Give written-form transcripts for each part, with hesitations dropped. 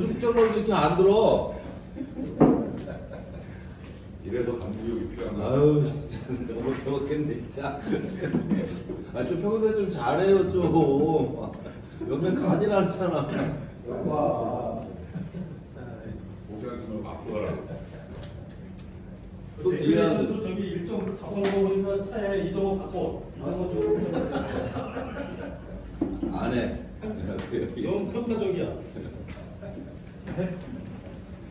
조직적으로 이렇게 안 들어. 이래서 강구역이 필요한 거야. 아유 진짜 너무 배웠겠네 진짜. 아좀 평소에 좀 잘해요 좀. 옆에 가지 않잖아. 고기한테 좀 앞으로 가라고. 또 뒤에 하는. 또 저기 일정 잡아놓으니까 사야 이정호 바꿔. 이정호 좀 안 해. 너무 평가적이야.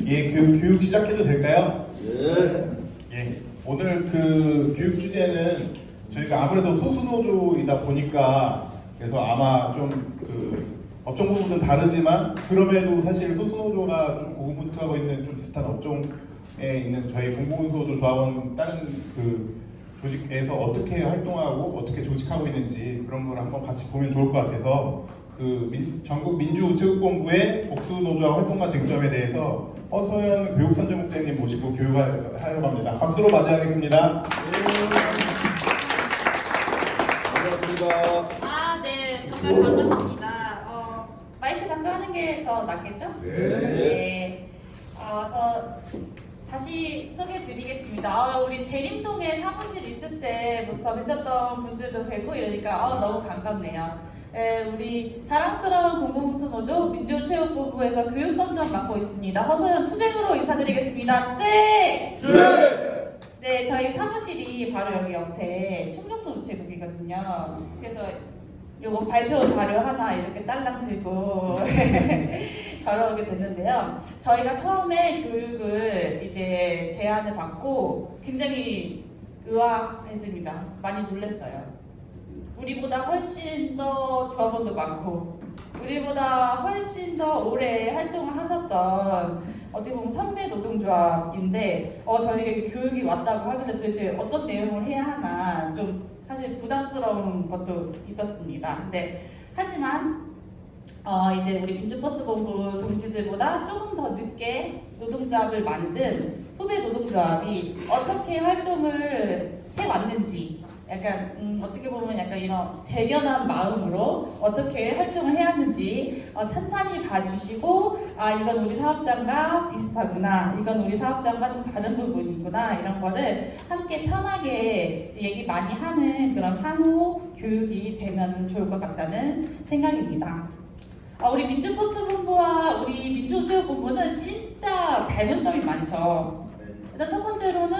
예, 교육 시작해도 될까요? 예. 예. 오늘 그 교육 주제는 저희가 아무래도 소수노조이다 보니까 그래서 아마 좀 그 업종 부분은 다르지만 그럼에도 사실 소수노조가 좀 우분투하고 있는 좀 비슷한 업종에 있는 저희 공공운수노조 조합원 다른 그 조직에서 어떻게 활동하고 어떻게 조직하고 있는지 그런 걸 한번 같이 보면 좋을 것 같아서 그 전국 민주우체국본부의 복수노조와 활동과 쟁점에 대해서 허서연 교육선정국장님 모시고 교육하려고 합니다. 박수로 맞이하겠습니다. 반갑습니다. 아, 네, 정말 반갑습니다. 마이크 잠깐 하는 게 더 낫겠죠? 네. 저 다시 소개해드리겠습니다. 우리 대림동에 사무실 있을 때부터 뵀었던 분들도 뵙고 이러니까 너무 반갑네요. 우리 자랑스러운 공공운수노조 민주체육본부에서 교육선정 맡고 있습니다. 허소연 투쟁으로 인사드리겠습니다. 투쟁! 네, 저희 사무실이 바로 여기 옆에 충정도 우체국이거든요. 그래서 요거 발표 자료 하나 이렇게 딸랑 들고 걸어오게 됐는데요. 저희가 처음에 교육을 이제 제안을 받고 굉장히 의아했습니다. 많이 놀랐어요. 우리보다 훨씬 더 조합원도 많고 우리보다 훨씬 더 오래 활동을 하셨던 어떻게 보면 선배 노동조합인데 저희에게 교육이 왔다고 하길래 도대체 어떤 내용을 해야 하나 좀 사실 부담스러운 것도 있었습니다. 근데 하지만 이제 우리 민주버스본부 동지들보다 조금 더 늦게 노동조합을 만든 후배 노동조합이 어떻게 활동을 해왔는지 약간 어떻게 보면 약간 이런 대견한 마음으로 어떻게 활동을 해왔는지 찬찬히 봐주시고 이건 우리 사업장과 비슷하구나, 이건 우리 사업장과 좀 다른 부분이구나, 이런 거를 함께 편하게 얘기 많이 하는 그런 상호 교육이 되면 좋을 것 같다는 생각입니다. 우리 민주버스본부와 우리 민주우체국본부는 진짜 닮은 점이 많죠. 일단 첫 번째로는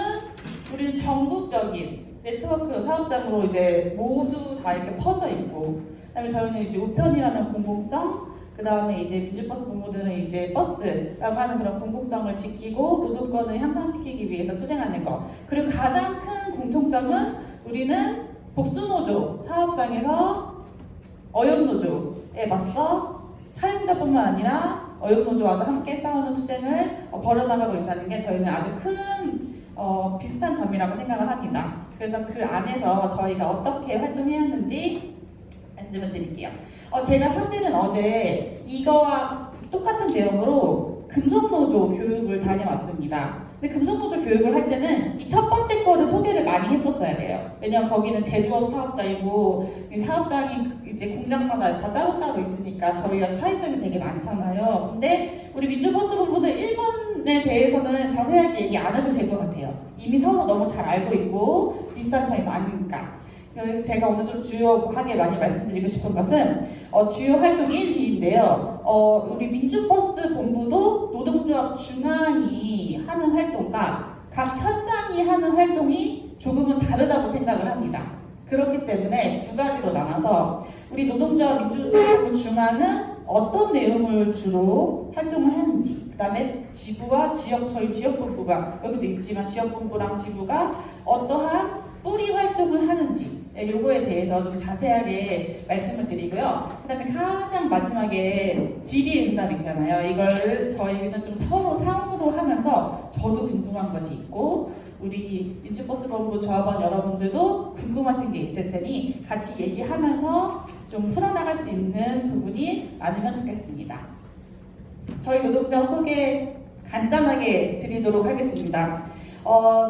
우리는 전국적인 네트워크 사업장으로 이제 모두 다 이렇게 퍼져 있고, 그다음에 저희는 이제 우편이라는 공공성, 그다음에 이제 민주버스 본부들은 이제 버스라고 하는 그런 공공성을 지키고 노동권을 향상시키기 위해서 투쟁하는 것. 그리고 가장 큰 공통점은 우리는 복수노조 사업장에서 어용노조에 맞서 사용자뿐만 아니라 어용노조와도 함께 싸우는 투쟁을 벌여나가고 있다는 게 저희는 아주 큰 비슷한 점이라고 생각을 합니다. 그래서 그 안에서 저희가 어떻게 활동해왔는지 말씀을 드릴게요. 제가 사실은 어제 이거와 똑같은 내용으로 금속노조 교육을 다녀왔습니다. 근데 금속노조 교육을 할 때는 이 첫 번째 거를 소개를 많이 했었어야 돼요. 왜냐면 거기는 제조업 사업장이고 이 사업장이 이제 공장마다 다 따로따로 있으니까 저희가 차이점이 되게 많잖아요. 근데 우리 민주버스본부는 1번에 대해서는 자세하게 얘기 안 해도 될 것 같아요. 이미 서로 너무 잘 알고 있고 비슷한 점이 많으니까. 그래서 제가 오늘 좀 주요하게 많이 말씀드리고 싶은 것은 주요 활동 1, 2인데요. 우리 민주버스 본부도 노동조합 중앙이 하는 활동과 각 현장이 하는 활동이 조금은 다르다고 생각을 합니다. 그렇기 때문에 두 가지로 나눠서 우리 노동조합 민주체육본부 중앙은 어떤 내용을 주로 활동을 하는지, 그 다음에 지부와 저희 지역본부가 여기도 있지만 지역본부랑 지부가 어떠한 뿌리 활동을 하는지 요거에 대해서 좀 자세하게 말씀을 드리고요. 그 다음에 가장 마지막에 질의응답 있잖아요. 이걸 저희는 좀 서로 상호로 하면서 저도 궁금한 것이 있고 우리 민주버스본부 조합원 여러분들도 궁금하신 게 있을 테니 같이 얘기하면서 좀 풀어나갈 수 있는 부분이 많으면 좋겠습니다. 저희 노동자 소개 간단하게 드리도록 하겠습니다.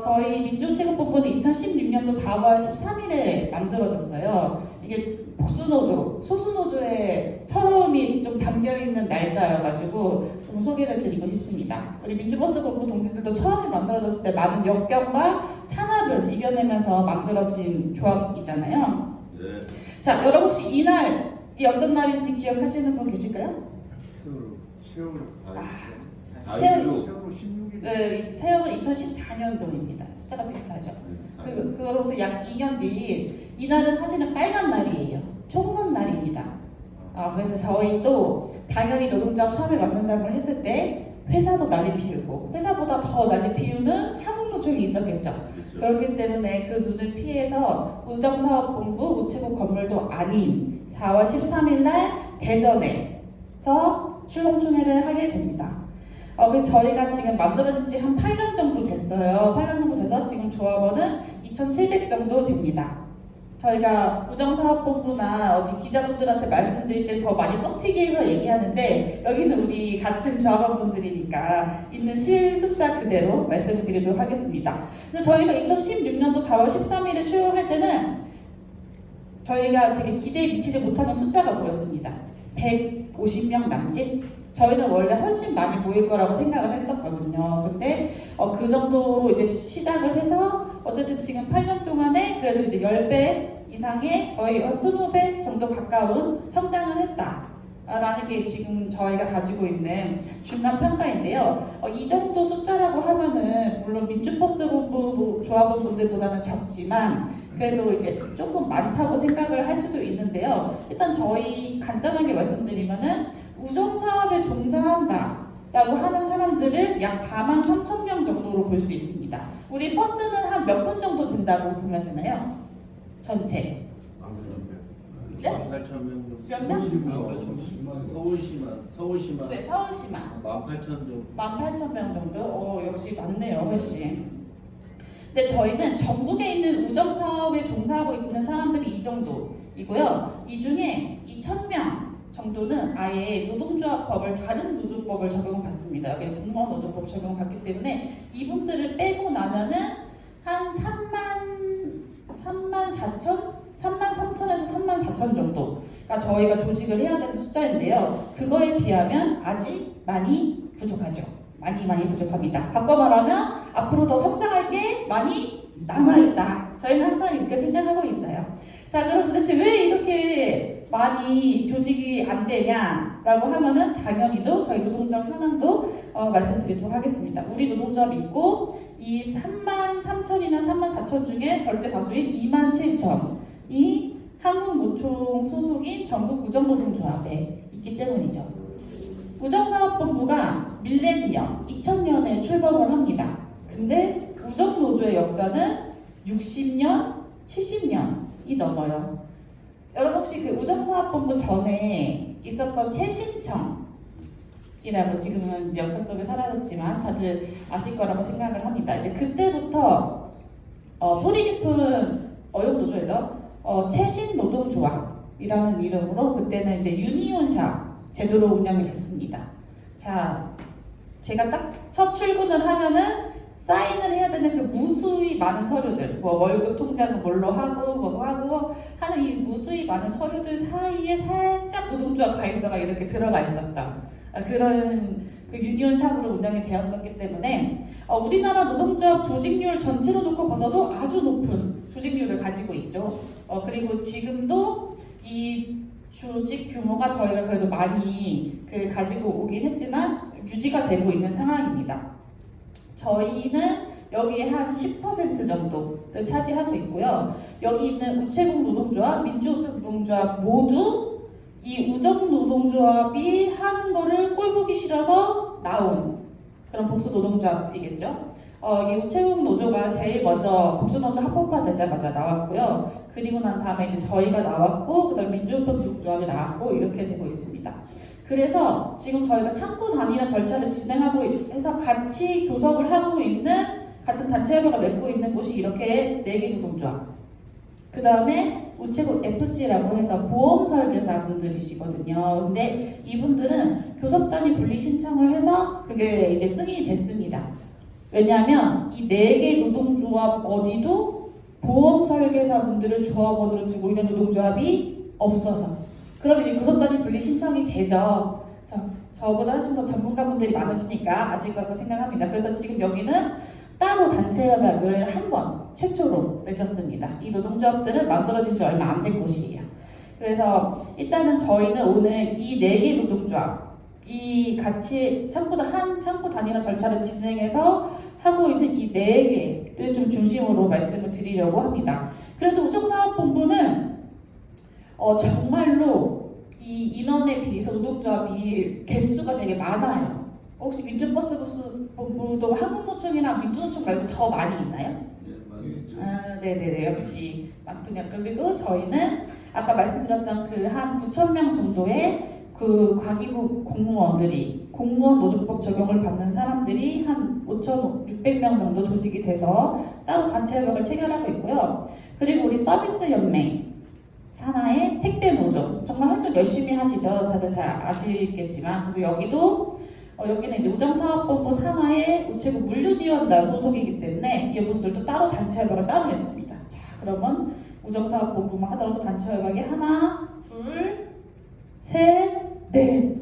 저희 민주체육본부는 2016년도 4월 13일에 만들어졌어요. 이게 복수노조, 소수노조의 서러움이 좀 담겨있는 날짜여가지고 좀 소개를 드리고 싶습니다. 우리 민주버스 본부 동지들도 처음에 만들어졌을 때 많은 역경과 탄압을 이겨내면서 만들어진 조합이잖아요. 네. 자, 여러분 혹시 이날이 어떤 날인지 기억하시는 분 계실까요? 세월 아이유. 16일. 네, 세월은 2014년도입니다. 숫자가 비슷하죠. 그거로부터 약 2년 뒤 이날은 사실은 빨간 날이에요. 총선 날입니다. 그래서 저희도 당연히 노동조합 처음에 만든다고 했을 때 회사도 난리 피우고 회사보다 더 난리 피우는 한국노총이 있었겠죠. 그렇기 때문에 그 눈을 피해서 우정사업본부 우체국 건물도 아닌 4월 13일 날 대전에서 출동총회를 하게 됩니다. 그래서 저희가 지금 만들어진 지 한 8년 정도 됐어요. 8년 정도 돼서 지금 조합원은 2,700 정도 됩니다. 저희가 우정사업본부나 어디 기자분들한테 말씀드릴 때 더 많이 뻥튀기 해서 얘기하는데 여기는 우리 같은 조합원분들이니까 있는 실 숫자 그대로 말씀을 드리도록 하겠습니다. 근데 저희가 2016년도 4월 13일에 출범할 때는 저희가 되게 기대에 미치지 못하는 숫자가 모였습니다. 150명 남짓? 저희는 원래 훨씬 많이 모일 거라고 생각을 했었거든요. 근데 그 정도로 이제 시작을 해서 어쨌든 지금 8년 동안에 그래도 이제 10배 이상의 거의 20배 정도 가까운 성장을 했다라는 게 지금 저희가 가지고 있는 중간 평가인데요. 이 정도 숫자라고 하면은 물론 민주버스 본부 조합원분들보다는 적지만 그래도 이제 조금 많다고 생각을 할 수도 있는데요. 일단 저희 간단하게 말씀드리면은 우정사업에 종사한다 라고 하는 사람들을 약 43,000명 정도로 볼 수 있습니다. 우리 버스는 한 몇 분 정도 된다고 보면 되나요? 전체. 네? 18,000명. 몇 명? 서울시만. 네, 서울시만. 18,000명. 18,000명 정도? 역시 많네요, 훨씬. 근데 저희는 전국에 있는 우정사업에 종사하고 있는 사람들이 이 정도이고요. 이 중에 2,000명 정도는 아예 노동조합법을 다른 노조법을 적용받습니다. 여기 공무원 노조법 적용받기 때문에 이분들을 빼고 나면은 한 33,000에서 34,000 정도가 저희가 조직을 해야 되는 숫자인데요. 그거에 비하면 아직 많이 부족하죠. 많이 부족합니다. 바꿔 말하면 앞으로 더 성장할 게 많이 남아있다. 저희는 항상 이렇게 생각하고 있어요. 자, 그럼 도대체 왜 이렇게 많이 조직이 안 되냐라고 하면은 당연히도 저희 노동조합 현황도 말씀드리도록 하겠습니다. 우리 노동조합이 있고 이 33,000이나 34,000 중에 절대 다수인 27,000이 한국노총 소속인 전국 우정노동조합에 있기 때문이죠. 우정사업본부가 밀레니엄 2000년에 출범을 합니다. 근데 우정노조의 역사는 60년, 70년이 넘어요. 여러분 혹시 그 우정사업본부 전에 있었던 최신청이라고 지금은 이제 역사 속에 사라졌지만 다들 아실 거라고 생각을 합니다. 이제 그때부터 뿌리 깊은 어용노조죠. 최신노동조합이라는 이름으로 그때는 이제 유니온샵 제도로 운영이 됐습니다. 자, 제가 딱 첫 출근을 하면은 사인을 해야 되는 그 무수히 많은 서류들, 뭐 월급 통장은 뭘로 하고 뭐 하고 하는 이 무수히 많은 서류들 사이에 살짝 노동조합 가입서가 이렇게 들어가 있었던 그런 그 유니온샵으로 운영이 되었었기 때문에 우리나라 노동조합 조직률 전체로 놓고 봐서도 아주 높은 조직률을 가지고 있죠. 그리고 지금도 이 조직 규모가 저희가 그래도 많이 가지고 오긴 했지만 유지가 되고 있는 상황입니다. 저희는 여기에 한 10% 정도를 차지하고 있고요. 여기 있는 우체국 노동조합, 민주노동조합 모두 이 우정노동조합이 하는 거를 꼴보기 싫어서 나온 그런 복수노동조합이겠죠. 이 우체국 노조가 제일 먼저 복수노조 합법화 되자마자 나왔고요. 그리고 난 다음에 이제 저희가 나왔고, 그 다음에 민주노동조합이 나왔고, 이렇게 되고 있습니다. 그래서 지금 저희가 상부 단일화 절차를 진행하고 해서 같이 교섭을 하고 있는 같은 단체 협약을 맺고 있는 곳이 이렇게 4개 노동조합. 그 다음에 우체국 FC라고 해서 보험 설계사 분들이시거든요. 근데 이분들은 교섭단위 분리 신청을 해서 그게 이제 승인이 됐습니다. 왜냐하면 이 4개 노동조합 어디도 보험 설계사 분들을 조합원으로 두고 있는 노동조합이 없어서. 그러면 이 교섭단위 분리 신청이 되죠. 저보다 훨씬 더 전문가분들이 많으시니까 아실 거라고 생각합니다. 그래서 지금 여기는 따로 단체 협약을 한 번 최초로 맺었습니다. 이 노동조합들은 만들어진 지 얼마 안 된 곳이에요. 그래서 일단은 저희는 오늘 이 4개 노동조합 이 같이 창구 단위나 절차를 진행해서 하고 있는 이 4개를 좀 중심으로 말씀을 드리려고 합니다. 그래도 우정사업본부는 정말로 이 인원에 비해서 노동조합이 개수가 되게 많아요. 혹시 민주버스본부도 한국노총이랑 민주노총 말고 더 많이 있나요? 네네네, 역시 많군요. 그리고 저희는 아까 말씀드렸던 그 한 9,000명 정도의 그 과기부 공무원들이 공무원 노조법 적용을 받는 사람들이 한 5,600명 정도 조직이 돼서 따로 단체 협약을 체결하고 있고요. 그리고 우리 서비스 연맹 산하의 택배 노조 정말 활동 열심히 하시죠. 다들 잘 아시겠지만 그래서 여기는 이제 우정사업본부 산하의 우체국 물류지원단 소속이기 때문에 이분들도 따로 단체 협약을 따로 맺습니다. 자, 그러면 우정사업본부만 하더라도 단체 협약이 하나, 둘, 셋, 넷.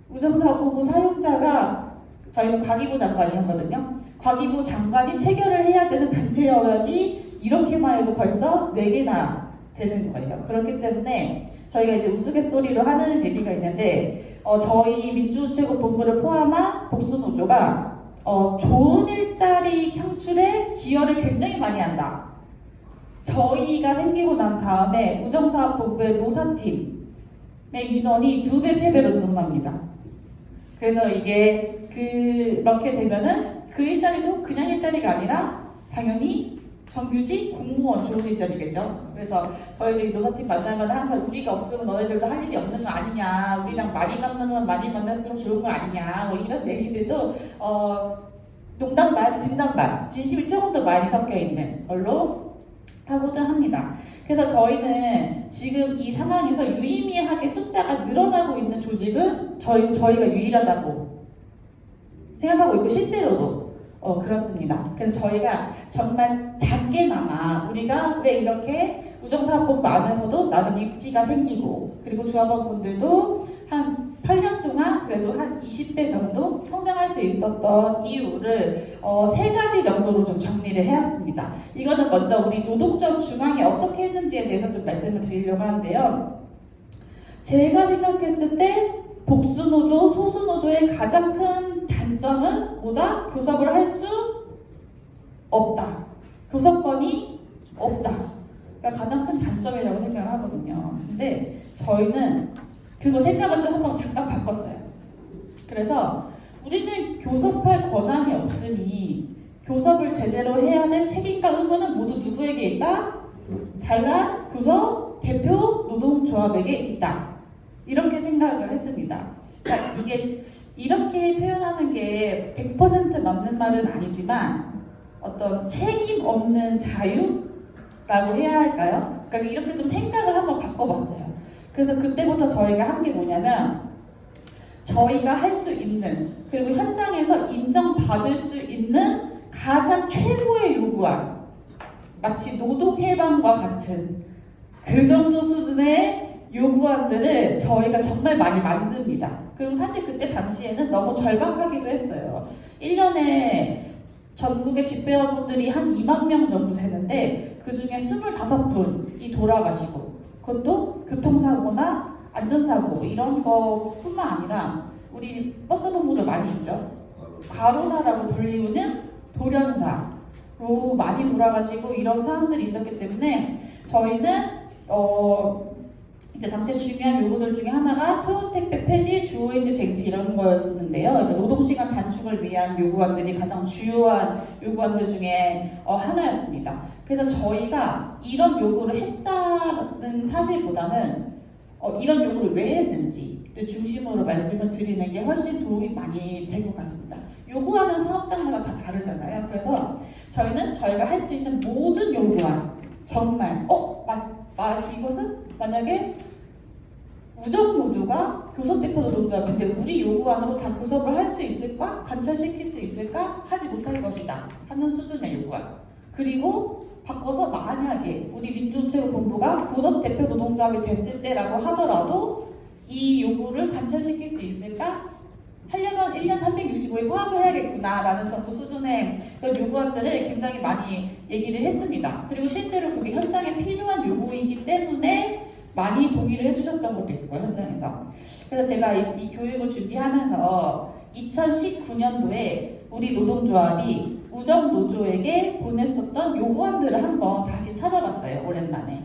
우정사업본부 사용자가 저희는 과기부 장관이 하거든요. 과기부 장관이 체결을 해야 되는 단체 협약이 이렇게만 해도 벌써 4개나 되는 거예요. 그렇기 때문에 저희가 이제 우스갯소리로 하는 얘기가 있는데 저희 민주우체국 본부를 포함한 복수노조가 좋은 일자리 창출에 기여를 굉장히 많이 한다. 저희가 생기고 난 다음에 우정사업본부의 노사팀의 인원이 2배, 3배로 늘어납니다. 그래서 이게 그렇게 되면은 그 일자리도 그냥 일자리가 아니라 당연히 정규직 공무원 좋은 일자리겠죠. 그래서 저희들이 노사팀 만나면 항상 우리가 없으면 너네들도 할 일이 없는 거 아니냐, 우리랑 많이 만나면 많이 만날수록 좋은 거 아니냐, 뭐 이런 얘기들도 농담 반, 진담 반, 진심이 조금 더 많이 섞여 있는 걸로 하고들 합니다. 그래서 저희는 지금 이 상황에서 유의미하게 숫자가 늘어나고 있는 조직은 저희가 유일하다고 생각하고 있고 실제로도 그렇습니다. 그래서 저희가 정말 작게나마 우리가 왜 이렇게 우정사업본부 안에서도 나름 입지가 생기고 그리고 조합원분들도 한 8년 동안 그래도 한 20배 정도 성장할 수 있었던 이유를 3가지 정도로 좀 정리를 해왔습니다. 이거는 먼저 우리 노동조합 중앙이 어떻게 했는지에 대해서 좀 말씀을 드리려고 하는데요. 제가 생각했을 때 복수노조, 소수노조의 가장 큰 단점은 뭐다? 교섭을 할 수 없다. 교섭권이 없다. 그러니까 가장 큰 단점이라고 생각을 하거든요. 근데 저희는 그거 생각을 좀 한번 잠깐 바꿨어요. 그래서 우리는 교섭할 권한이 없으니 교섭을 제대로 해야 될 책임과 의무는 모두 누구에게 있다? 잘난 교섭 대표 노동조합에게 있다. 이렇게 생각을 했습니다. 그러니까 이게 이렇게 표현하는 게 100% 맞는 말은 아니지만 어떤 책임 없는 자유라고 해야 할까요? 그러니까 이렇게 좀 생각을 한번 바꿔봤어요. 그래서 그때부터 저희가 한 게 뭐냐면 저희가 할 수 있는 그리고 현장에서 인정받을 수 있는 가장 최고의 요구안 마치 노동해방과 같은 그 정도 수준의 요구안들을 저희가 정말 많이 만듭니다. 그리고 사실 그때 당시에는 너무 절박하기도 했어요. 1년에 전국의 집배원분들이 한 2만 명 정도 되는데 그 중에 25분이 돌아가시고 그것도 교통사고나 안전사고 이런 거뿐만 아니라 우리 버스 노무도 많이 있죠. 과로사라고 불리우는 돌연사로 많이 돌아가시고 이런 상황들이 있었기 때문에 저희는 이제 당시 중요한 요구들 중에 하나가 토요택배 폐지, 주호일제 쟁취 이런 거였는데요. 그러니까 노동시간 단축을 위한 요구안들이 가장 주요한 요구안들 중에 하나였습니다. 그래서 저희가 이런 요구를 했다는 사실보다는 이런 요구를 왜 했는지를 중심으로 말씀을 드리는 게 훨씬 도움이 많이 될 것 같습니다. 요구하는 사업장마다 다 다르잖아요. 그래서 저희는 저희가 할 수 있는 모든 요구안 정말 이것은 만약에 우정노조가 교섭대표 노동조합인데 우리 요구안으로 다 교섭을 할 수 있을까? 관철시킬 수 있을까? 하지 못할 것이다 하는 수준의 요구안. 그리고 바꿔서 만약에 우리 민주우체국본부가 교섭대표 노동조합이 됐을 때라고 하더라도 이 요구를 관철시킬 수 있을까? 하려면 1년 365일 포함을 해야겠구나라는 정도 수준의 그런 요구안들을 굉장히 많이 얘기를 했습니다. 그리고 실제로 그게 현장에 필요한 요구이기 때문에 많이 동의를 해주셨던 것도 있고요, 현장에서. 그래서 제가 이 교육을 준비하면서 2019년도에 우리 노동조합이 우정노조에게 보냈었던 요구안들을 한번 다시 찾아봤어요, 오랜만에.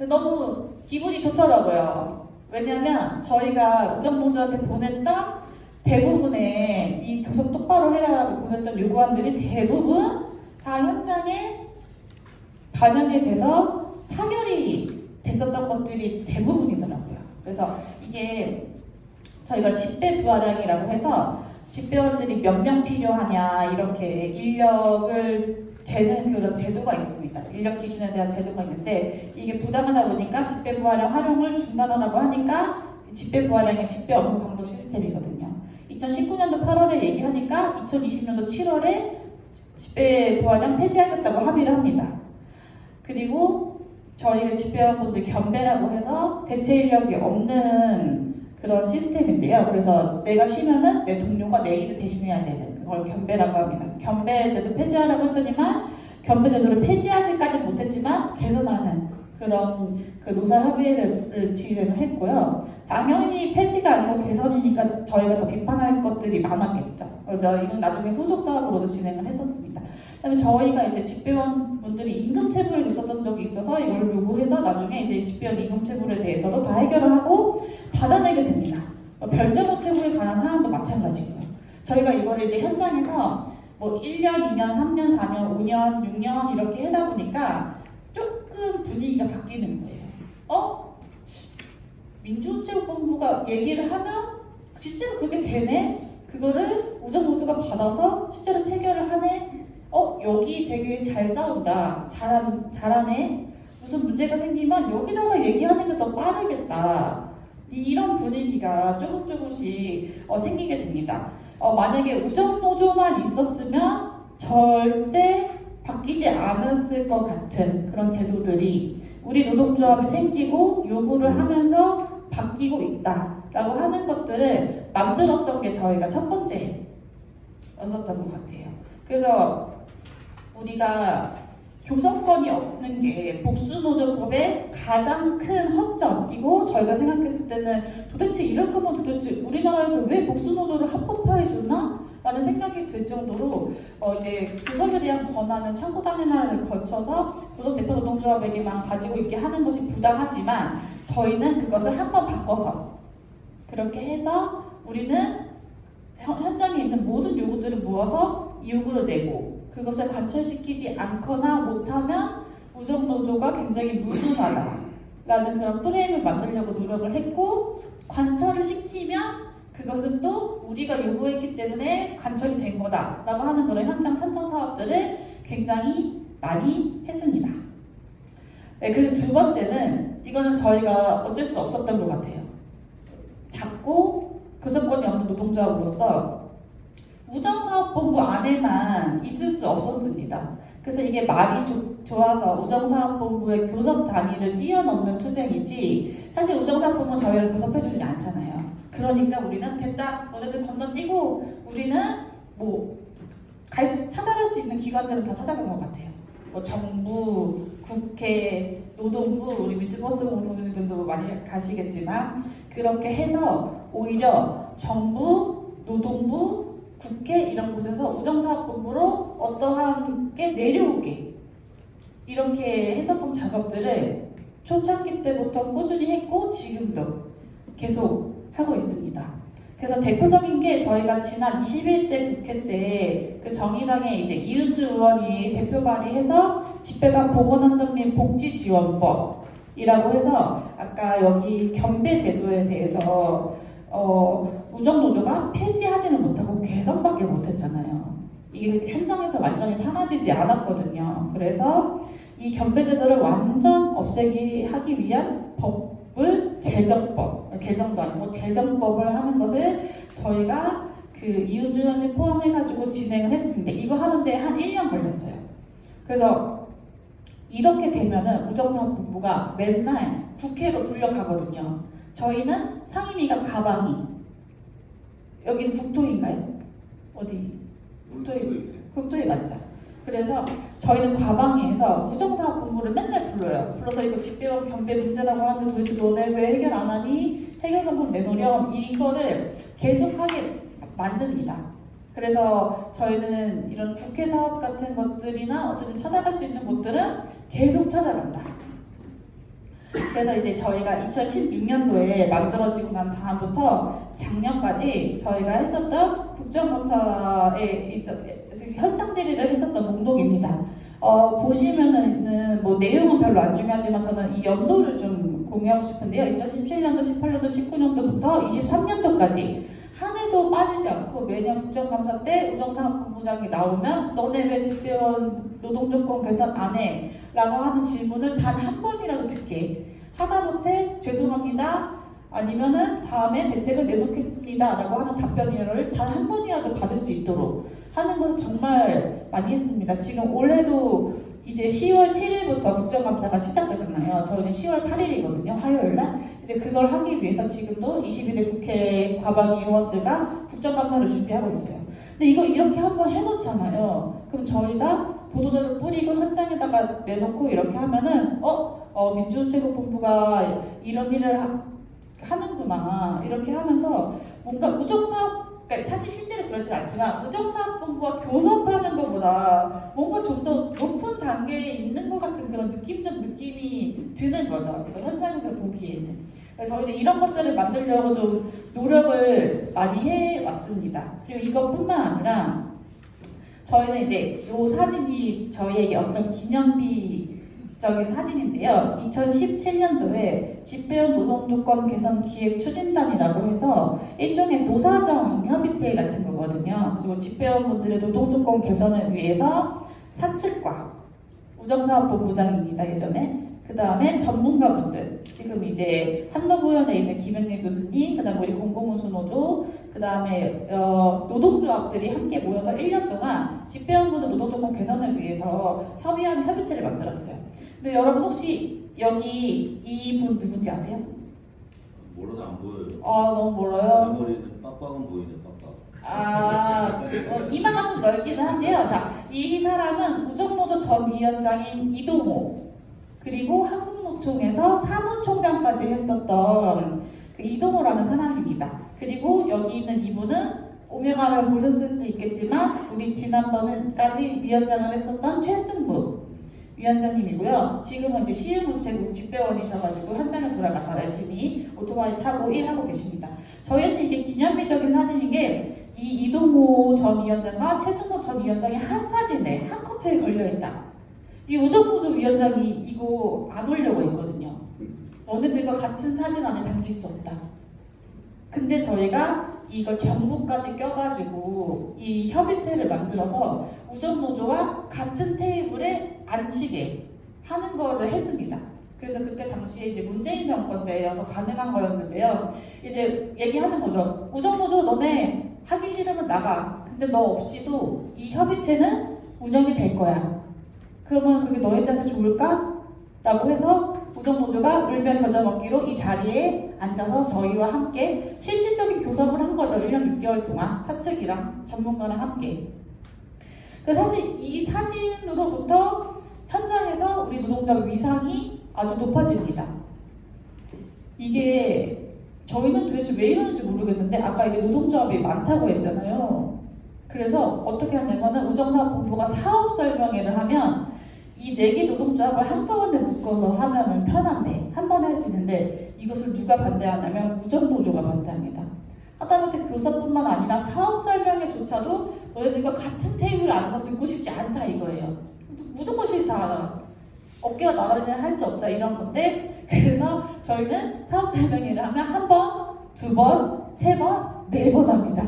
너무 기분이 좋더라고요. 왜냐면 저희가 우정노조한테 보냈던 대부분의 이 교섭 똑바로 해라라고 보냈던 요구안들이 대부분 다 현장에 반영이 돼서 타결이 됐었던 것들이 대부분이더라고요. 그래서 이게 저희가 집배 부하량이라고 해서 집배원들이 몇 명 필요하냐 이렇게 인력을 재는 그런 제도가 있습니다. 인력 기준에 대한 제도가 있는데 이게 부당하다 보니까 집배 부하량 활용을 중단하라고 하니까 집배 부하량의 집배 업무 감독 시스템이거든요. 2019년도 8월에 얘기하니까 2020년도 7월에 집배 부하량 폐지하겠다고 합의를 합니다. 그리고 저희가 집배원분들 겸배라고 해서 대체 인력이 없는 그런 시스템인데요. 그래서 내가 쉬면은 내 동료가 내 일을 대신해야 되는 그걸 겸배라고 합니다. 겸배 제도 폐지하라고 했더니만 겸배 제도를 폐지하지까지 못했지만 개선하는 그런 그 노사 협의회를 진행을 했고요. 당연히 폐지가 아니고 개선이니까 저희가 더 비판할 것들이 많았겠죠. 그래서 이건 나중에 후속 사업으로도 진행을 했었습니다. 그다음에 저희가 이제 집배원분들이 임금체불이 있었던 적이 있어서 이걸 요구해서 나중에 이제 집배원 임금체불에 대해서도 다 해결을 하고 받아내게 됩니다. 별점호 체불에 관한 사항도 마찬가지고요. 저희가 이거를 이제 현장에서 뭐 1년, 2년, 3년, 4년, 5년, 6년 이렇게 하다 보니까 조금 분위기가 바뀌는 거예요. 민주우체국본부가 얘기를 하면 실제로 그게 되네? 그거를 우정노조가 받아서 실제로 체결을 하네? 여기 되게 잘 싸운다. 잘하네. 무슨 문제가 생기면 여기다가 얘기하는 게 더 빠르겠다. 이런 분위기가 조금씩 생기게 됩니다. 만약에 우정노조만 있었으면 절대 바뀌지 않았을 것 같은 그런 제도들이 우리 노동조합이 생기고 요구를 하면서 바뀌고 있다라고 하는 것들을 만들었던 게 저희가 첫 번째였었던 것 같아요. 그래서 우리가 교섭권이 없는 게 복수노조법의 가장 큰 허점이고 저희가 생각했을 때는 도대체 이럴 거면 도대체 우리나라에서 왜 복수노조를 합법화해줬나? 라는 생각이 들 정도로 이제 교섭에 대한 권한은 창구단위를 거쳐서 교섭 대표 노동조합에게만 가지고 있게 하는 것이 부당하지만 저희는 그것을 한번 바꿔서 그렇게 해서 우리는 현장에 있는 모든 요구들을 모아서 이 요구를 내고 그것을 관철시키지 않거나 못하면 우정노조가 굉장히 무능하다라는 그런 프레임을 만들려고 노력을 했고 관철을 시키면 그것은 또 우리가 요구했기 때문에 관철이 된 거다라고 하는 그런 현장 선정 사업들을 굉장히 많이 했습니다. 네, 그리고 두 번째는 이거는 저희가 어쩔 수 없었던 것 같아요. 작고 교섭권이 없는 노동조합으로서 우정사업본부 안에만 있을 수 없었습니다. 그래서 이게 말이 좋아서 우정사업본부의 교섭 단위를 뛰어넘는 투쟁이지 사실 우정사업본부는 저희를 교섭해주지 않잖아요. 그러니까 우리는 됐다, 너네들 건너뛰고 우리는 뭐 찾아갈 수 있는 기관들은 다 찾아간 것 같아요. 뭐 정부, 국회, 노동부, 우리 민주버스 공동체들도 많이 가시겠지만 그렇게 해서 오히려 정부, 노동부, 국회 이런 곳에서 우정사업본부로 어떠한 게 내려오게 이렇게 했었던 작업들을 초창기 때부터 꾸준히 했고 지금도 계속 하고 있습니다. 그래서 대표적인 게 저희가 지난 21대 국회 때 그 정의당의 이제 이은주 의원이 대표 발의해서 집배관 보건안전 및 복지지원법이라고 해서 아까 여기 겸배 제도에 대해서 우정노조가 폐지하지는 못하고 개선밖에 못했잖아요. 이게 현장에서 완전히 사라지지 않았거든요. 그래서 이 겸배제도를 완전 없애기 하기 위한 법을 개정도 아니고 제정법을 하는 것을 저희가 그 이은주 의원 포함해가지고 진행을 했습니다. 이거 하는데 한 1년 걸렸어요. 그래서 이렇게 되면은 우정사업본부가 맨날 국회로 불려가거든요. 저희는 상임위가 가방이 여기는 국토인가요? 어디? 국토에 맞죠. 그래서 저희는 과방위에서 우정사업본부를 맨날 불러요. 불러서 이거 집배원 경배 문제라고 하는데 도대체 너네 왜 해결 안 하니? 해결 방법 내놓으렴. 이거를 계속하게 만듭니다. 그래서 저희는 이런 국회 사업 같은 것들이나 어쨌든 찾아갈 수 있는 곳들은 계속 찾아간다. 그래서 이제 저희가 2016년도에 만들어지고 난 다음부터 작년까지 저희가 했었던 국정감사에 현장 질의를 했었던 목록입니다. 보시면은 뭐 내용은 별로 안 중요하지만 저는 이 연도를 좀 공유하고 싶은데요. 2017년도, 18년도, 19년도부터 23년도까지 한 해도 빠지지 않고 매년 국정감사 때 우정사업본부장이 나오면 너네 왜 집배원 노동조건 개선 안 해? 라고 하는 질문을 단 한 번이라도 듣게, 하다못해 죄송합니다 아니면은 다음에 대책을 내놓겠습니다 라고 하는 답변을 단 한 번이라도 받을 수 있도록 하는 것을 정말 많이 했습니다. 지금 올해도 이제 10월 7일부터 국정감사가 시작되잖아요. 저희는 10월 8일이거든요. 화요일날. 이제 그걸 하기 위해서 지금도 22대 국회 과방위 의원들과 국정감사를 준비하고 있어요. 근데 이걸 이렇게 한번 해놓잖아요. 그럼 저희가 보도자료 뿌리고 현장에다가 내놓고 이렇게 하면은 민주노총본부가 이런 일을 하는구나 이렇게 하면서 뭔가 우정사업, 그러니까 사실 실제로 그렇진 않지만 우정사업본부와 교섭하는 것보다 뭔가 좀 더 높은 단계에 있는 것 같은 그런 느낌적 느낌이 드는 거죠. 그러니까 현장에서 보기에는. 그래서 저희는 이런 것들을 만들려고 좀 노력을 많이 해왔습니다. 그리고 이것뿐만 아니라 저희는 이제 이 사진이 저희에게 어떤 기념비적인 사진인데요. 2017년도에 집배원 노동조건 개선 기획 추진단이라고 해서 일종의 노사정 협의체 같은 거거든요. 그리고 집배원분들의 노동조건 개선을 위해서 사측과 우정사업본부장입니다. 예전에. 그 다음에 전문가분들, 지금 이제 한노부연에 있는 김현일 교수님, 그 다음에 우리 공공운수노조, 그 다음에 노동조합들이 함께 모여서 1년 동안 집배원분들 노동조건 개선을 위해서 협의하는 협의체를 만들었어요. 근데 여러분 혹시 여기 이분 누군지 아세요? 멀어도 안 보여요. 너무 멀어요. 머리는 빡빡은 보이네, 빡빡. 이마가 좀 넓기는 한데요. 자, 이 사람은 우정노조 전 위원장인 이동호, 그리고 한국노총에서 사무총장까지 했었던 그 이동호라는 사람입니다. 그리고 여기 있는 이분은 오며 가며 보셨을 수 있겠지만 우리 지난번까지 위원장을 했었던 최승부 위원장님이고요. 지금은 이제 시흥우체국 집배원이셔가지고 현장에 돌아가서 열심히 오토바이 타고 일하고 계십니다. 저희한테 이게 기념비적인 사진인 게 이 이동호 전 위원장과 최승부 전 위원장이 한 사진에 한 커트에 걸려있다. 이 우정노조 위원장이 이거 안 올려고 했거든요. 너네들과 같은 사진 안에 담길 수 없다. 근데 저희가 이걸 전부까지 껴가지고 이 협의체를 만들어서 우정노조와 같은 테이블에 앉히게 하는 거를 했습니다. 그래서 그때 당시에 이제 문재인 정권 때여서 가능한 거였는데요. 이제 얘기하는 거죠. 우정노조 너네 하기 싫으면 나가. 근데 너 없이도 이 협의체는 운영이 될 거야. 그러면 그게 너희들한테 좋을까? 라고 해서 우정노조가 울며 겨자 먹기로 이 자리에 앉아서 저희와 함께 실질적인 교섭을 한 거죠. 1년 6개월 동안 사측이랑 전문가랑 함께. 사실 이 사진으로부터 현장에서 우리 노동자의 위상이 아주 높아집니다. 이게 저희는 도대체 왜 이러는지 모르겠는데 아까 이게 노동조합이 많다고 했잖아요. 그래서 어떻게 하냐면은 우정사업본부가 사업 설명회를 하면 이 4개 노동조합을 한꺼번에 묶어서 하면은 편한데 한 번에 할 수 있는데 이것을 누가 반대하냐면 우정노조가 반대합니다. 하다못해 교섭뿐만 아니라 사업 설명회조차도 너희들과 같은 테이블에 앉아서 듣고 싶지 않다 이거예요. 무조건 싫다. 어깨가 나란히 할 수 없다 이런 건데 그래서 저희는 사업 설명회를 하면 한 번, 2번, 3번, 4번 합니다.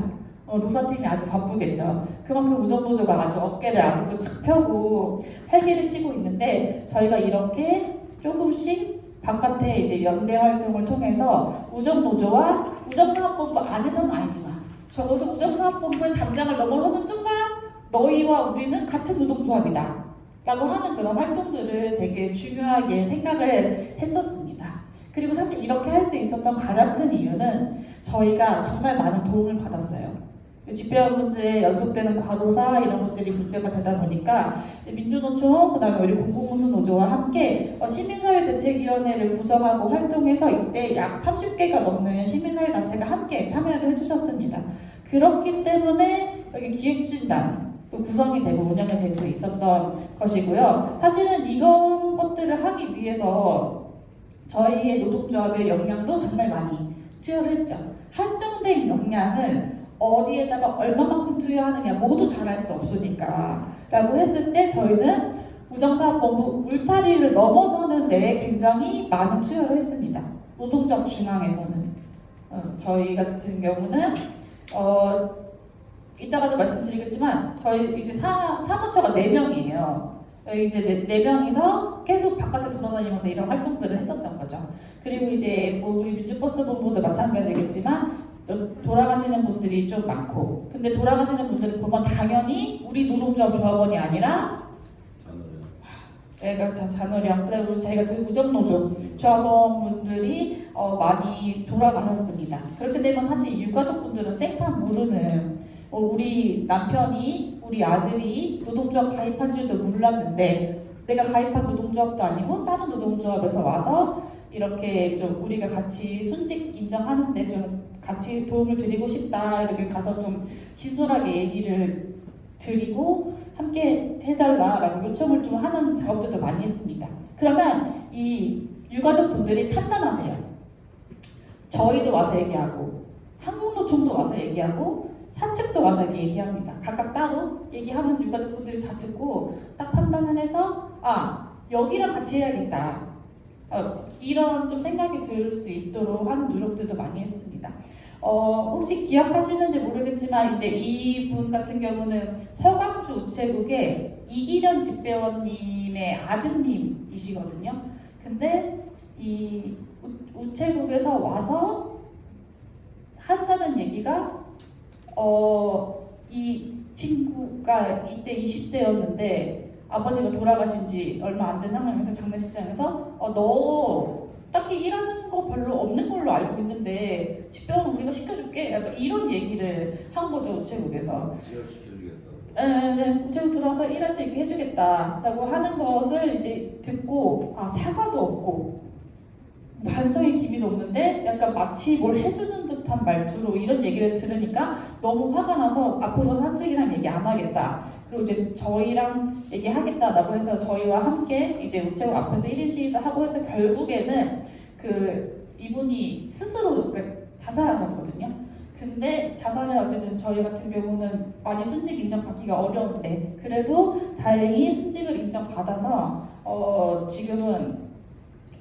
노사팀이 아주 바쁘겠죠. 그만큼 우정노조가 아주 어깨를 아직도 탁 펴고 활기를 치고 있는데 저희가 이렇게 조금씩 바깥에 이제 연대 활동을 통해서 우정노조와 우정사업본부 안에서는 아니지만 적어도 우정사업본부의 담장을 넘어서는 순간 너희와 우리는 같은 노동조합이다 라고 하는 그런 활동들을 되게 중요하게 생각을 했었습니다. 그리고 사실 이렇게 할 수 있었던 가장 큰 이유는 저희가 정말 많은 도움을 받았어요. 집배원분들의 연속되는 과로사 이런 것들이 문제가 되다 보니까 이제 민주노총 그다음에 우리 공공운수노조와 함께 시민사회대책위원회를 구성하고 활동해서 이때 약 30개가 넘는 시민사회 단체가 함께 참여를 해주셨습니다. 그렇기 때문에 여기 기획추진단도 구성이 되고 운영이 될 수 있었던 것이고요. 사실은 이런 것들을 하기 위해서 저희의 노동조합의 역량도 정말 많이 투여를 했죠. 한정된 역량을 어디에다가 얼마만큼 투여하느냐 모두 잘할 수 없으니까 라고 했을 때 저희는 우정사업본부 울타리를 넘어서는 데에 굉장히 많은 투여를 했습니다. 노동조합 중앙에서는 저희 같은 경우는 이따가도 말씀드리겠지만 저희 이제 사무처가 4명이에요. 이제 4명이서 계속 바깥에 돌아다니면서 이런 활동들을 했었던 거죠. 그리고 이제 뭐 우리 민주버스 본부도 마찬가지겠지만 돌아가시는 분들이 좀 많고, 근데 돌아가시는 분들을 보면 당연히 우리 노동조합 조합원이 아니라 애가 잔어령, 그다음에 저희가 우정노조 조합원분들이 많이 돌아가셨습니다. 그렇게 되면 사실 유가족분들은 생판 모르는 우리 남편이 우리 아들이 노동조합 가입한 줄도 몰랐는데 내가 가입한 노동조합도 아니고 다른 노동조합에서 와서 이렇게 좀 우리가 같이 순직 인정하는데 좀 같이 도움을 드리고 싶다 이렇게 가서 좀 진솔하게 얘기를 드리고 함께 해달라라고 요청을 좀 하는 작업들도 많이 했습니다. 그러면 이 유가족 분들이 판단하세요. 저희도 와서 얘기하고 한국노총도 와서 얘기하고 사측도 와서 이렇게 얘기합니다. 각각 따로 얘기하면 유가족 분들이 다 듣고 딱 판단을 해서 여기랑 같이 해야겠다. 이런 좀 생각이 들 수 있도록 하는 노력들도 많이 했습니다. 혹시 기억하시는지 모르겠지만 이제 이분 같은 경우는 서강주 우체국의 이기련 집배원님의 아드님이시거든요. 근데 이 우체국에서 와서 한다는 얘기가 이 친구가 이때 20대였는데 아버지가 돌아가신 지 얼마 안 된 상황에서 장례식장에서 너 딱히 일하는 거 별로 없는 걸로 알고 있는데 집배원 우리가 시켜줄게 약간 이런 얘기를 한 거죠. 우체국에서 우체국 들어와서 일할 수 있게 해주겠다라고 하는 것을 이제 듣고 사과도 없고 반성의 기미도 없는데 약간 마치 뭘 해주는 듯한 말투로 이런 얘기를 들으니까 너무 화가 나서 앞으로 사측이랑 얘기 안 하겠다. 그리고 이제 저희랑 얘기하겠다라고 해서 저희와 함께 이제 우체국 앞에서 1인 시위도 하고 해서 결국에는 이분이 스스로 자살하셨거든요. 근데 자살은 어쨌든 저희 같은 경우는 많이 순직 인정받기가 어려운데 그래도 다행히 순직을 인정받아서 지금은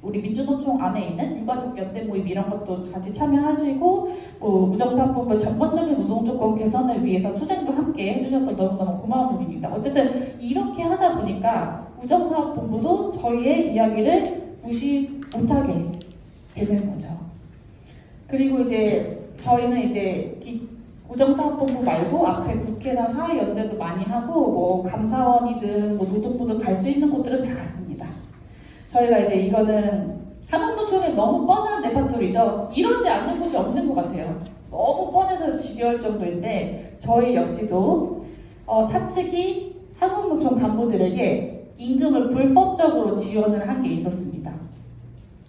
우리 민주노총 안에 있는 유가족 연대 모임 이런 것도 같이 참여하시고 우정사업본부 전반적인 노동조건 개선을 위해서 투쟁도 함께 해주셨던 너무너무 고마운 분입니다. 어쨌든 이렇게 하다 보니까 우정사업본부도 저희의 이야기를 무시 못하게 되는 거죠. 그리고 이제 저희는 이제 우정사업본부 말고 앞에 국회나 사회연대도 많이 하고 감사원이든 노동부든 갈 수 있는 곳들은 다 갔습니다. 저희가 이제 이거는 한국노총의 너무 뻔한 레파토리죠. 이러지 않는 곳이 없는 것 같아요. 너무 뻔해서 지겨울 정도인데 저희 역시도 사측이 한국노총 간부들에게 임금을 불법적으로 지원을 한 게 있었습니다.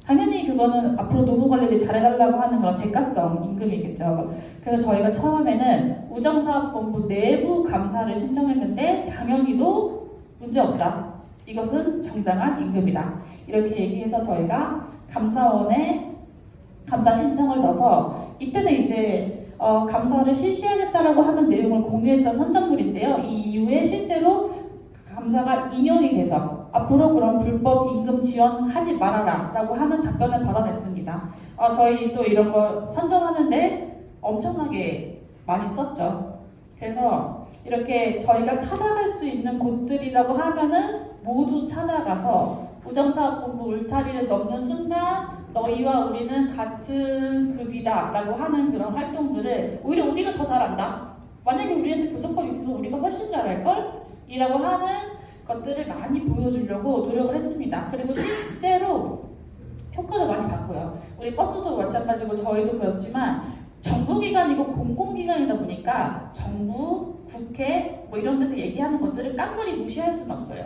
당연히 그거는 앞으로 노무관리를 잘해달라고 하는 그런 대가성 임금이겠죠. 그래서 저희가 처음에는 우정사업본부 내부 감사를 신청했는데 당연히도 문제없다. 이것은 정당한 임금이다. 이렇게 얘기해서 저희가 감사원에 감사 신청을 넣어서 이때는 이제 감사를 실시하겠다라고 하는 내용을 공유했던 선정물인데요. 이 이후에 실제로 감사가 인용이 돼서 앞으로 그런 불법 임금 지원하지 말아라 라고 하는 답변을 받아냈습니다. 저희 또 이런 거 선정하는데 엄청나게 많이 썼죠. 그래서 이렇게 저희가 찾아갈 수 있는 곳들이라고 하면은 모두 찾아가서 우정사업본부 울타리를 넘는 순간 너희와 우리는 같은 급이다 라고 하는 그런 활동들을 오히려 우리가 더 잘한다. 만약에 우리한테 교섭권 있으면 우리가 훨씬 잘할걸? 이라고 하는 것들을 많이 보여주려고 노력을 했습니다. 그리고 실제로 효과도 많이 봤고요. 우리 버스도 마찬가지고 저희도 그렇지만 정부기관이고 공공기관이다 보니까 정부, 국회 뭐 이런 데서 얘기하는 것들을 깡그리 무시할 수는 없어요.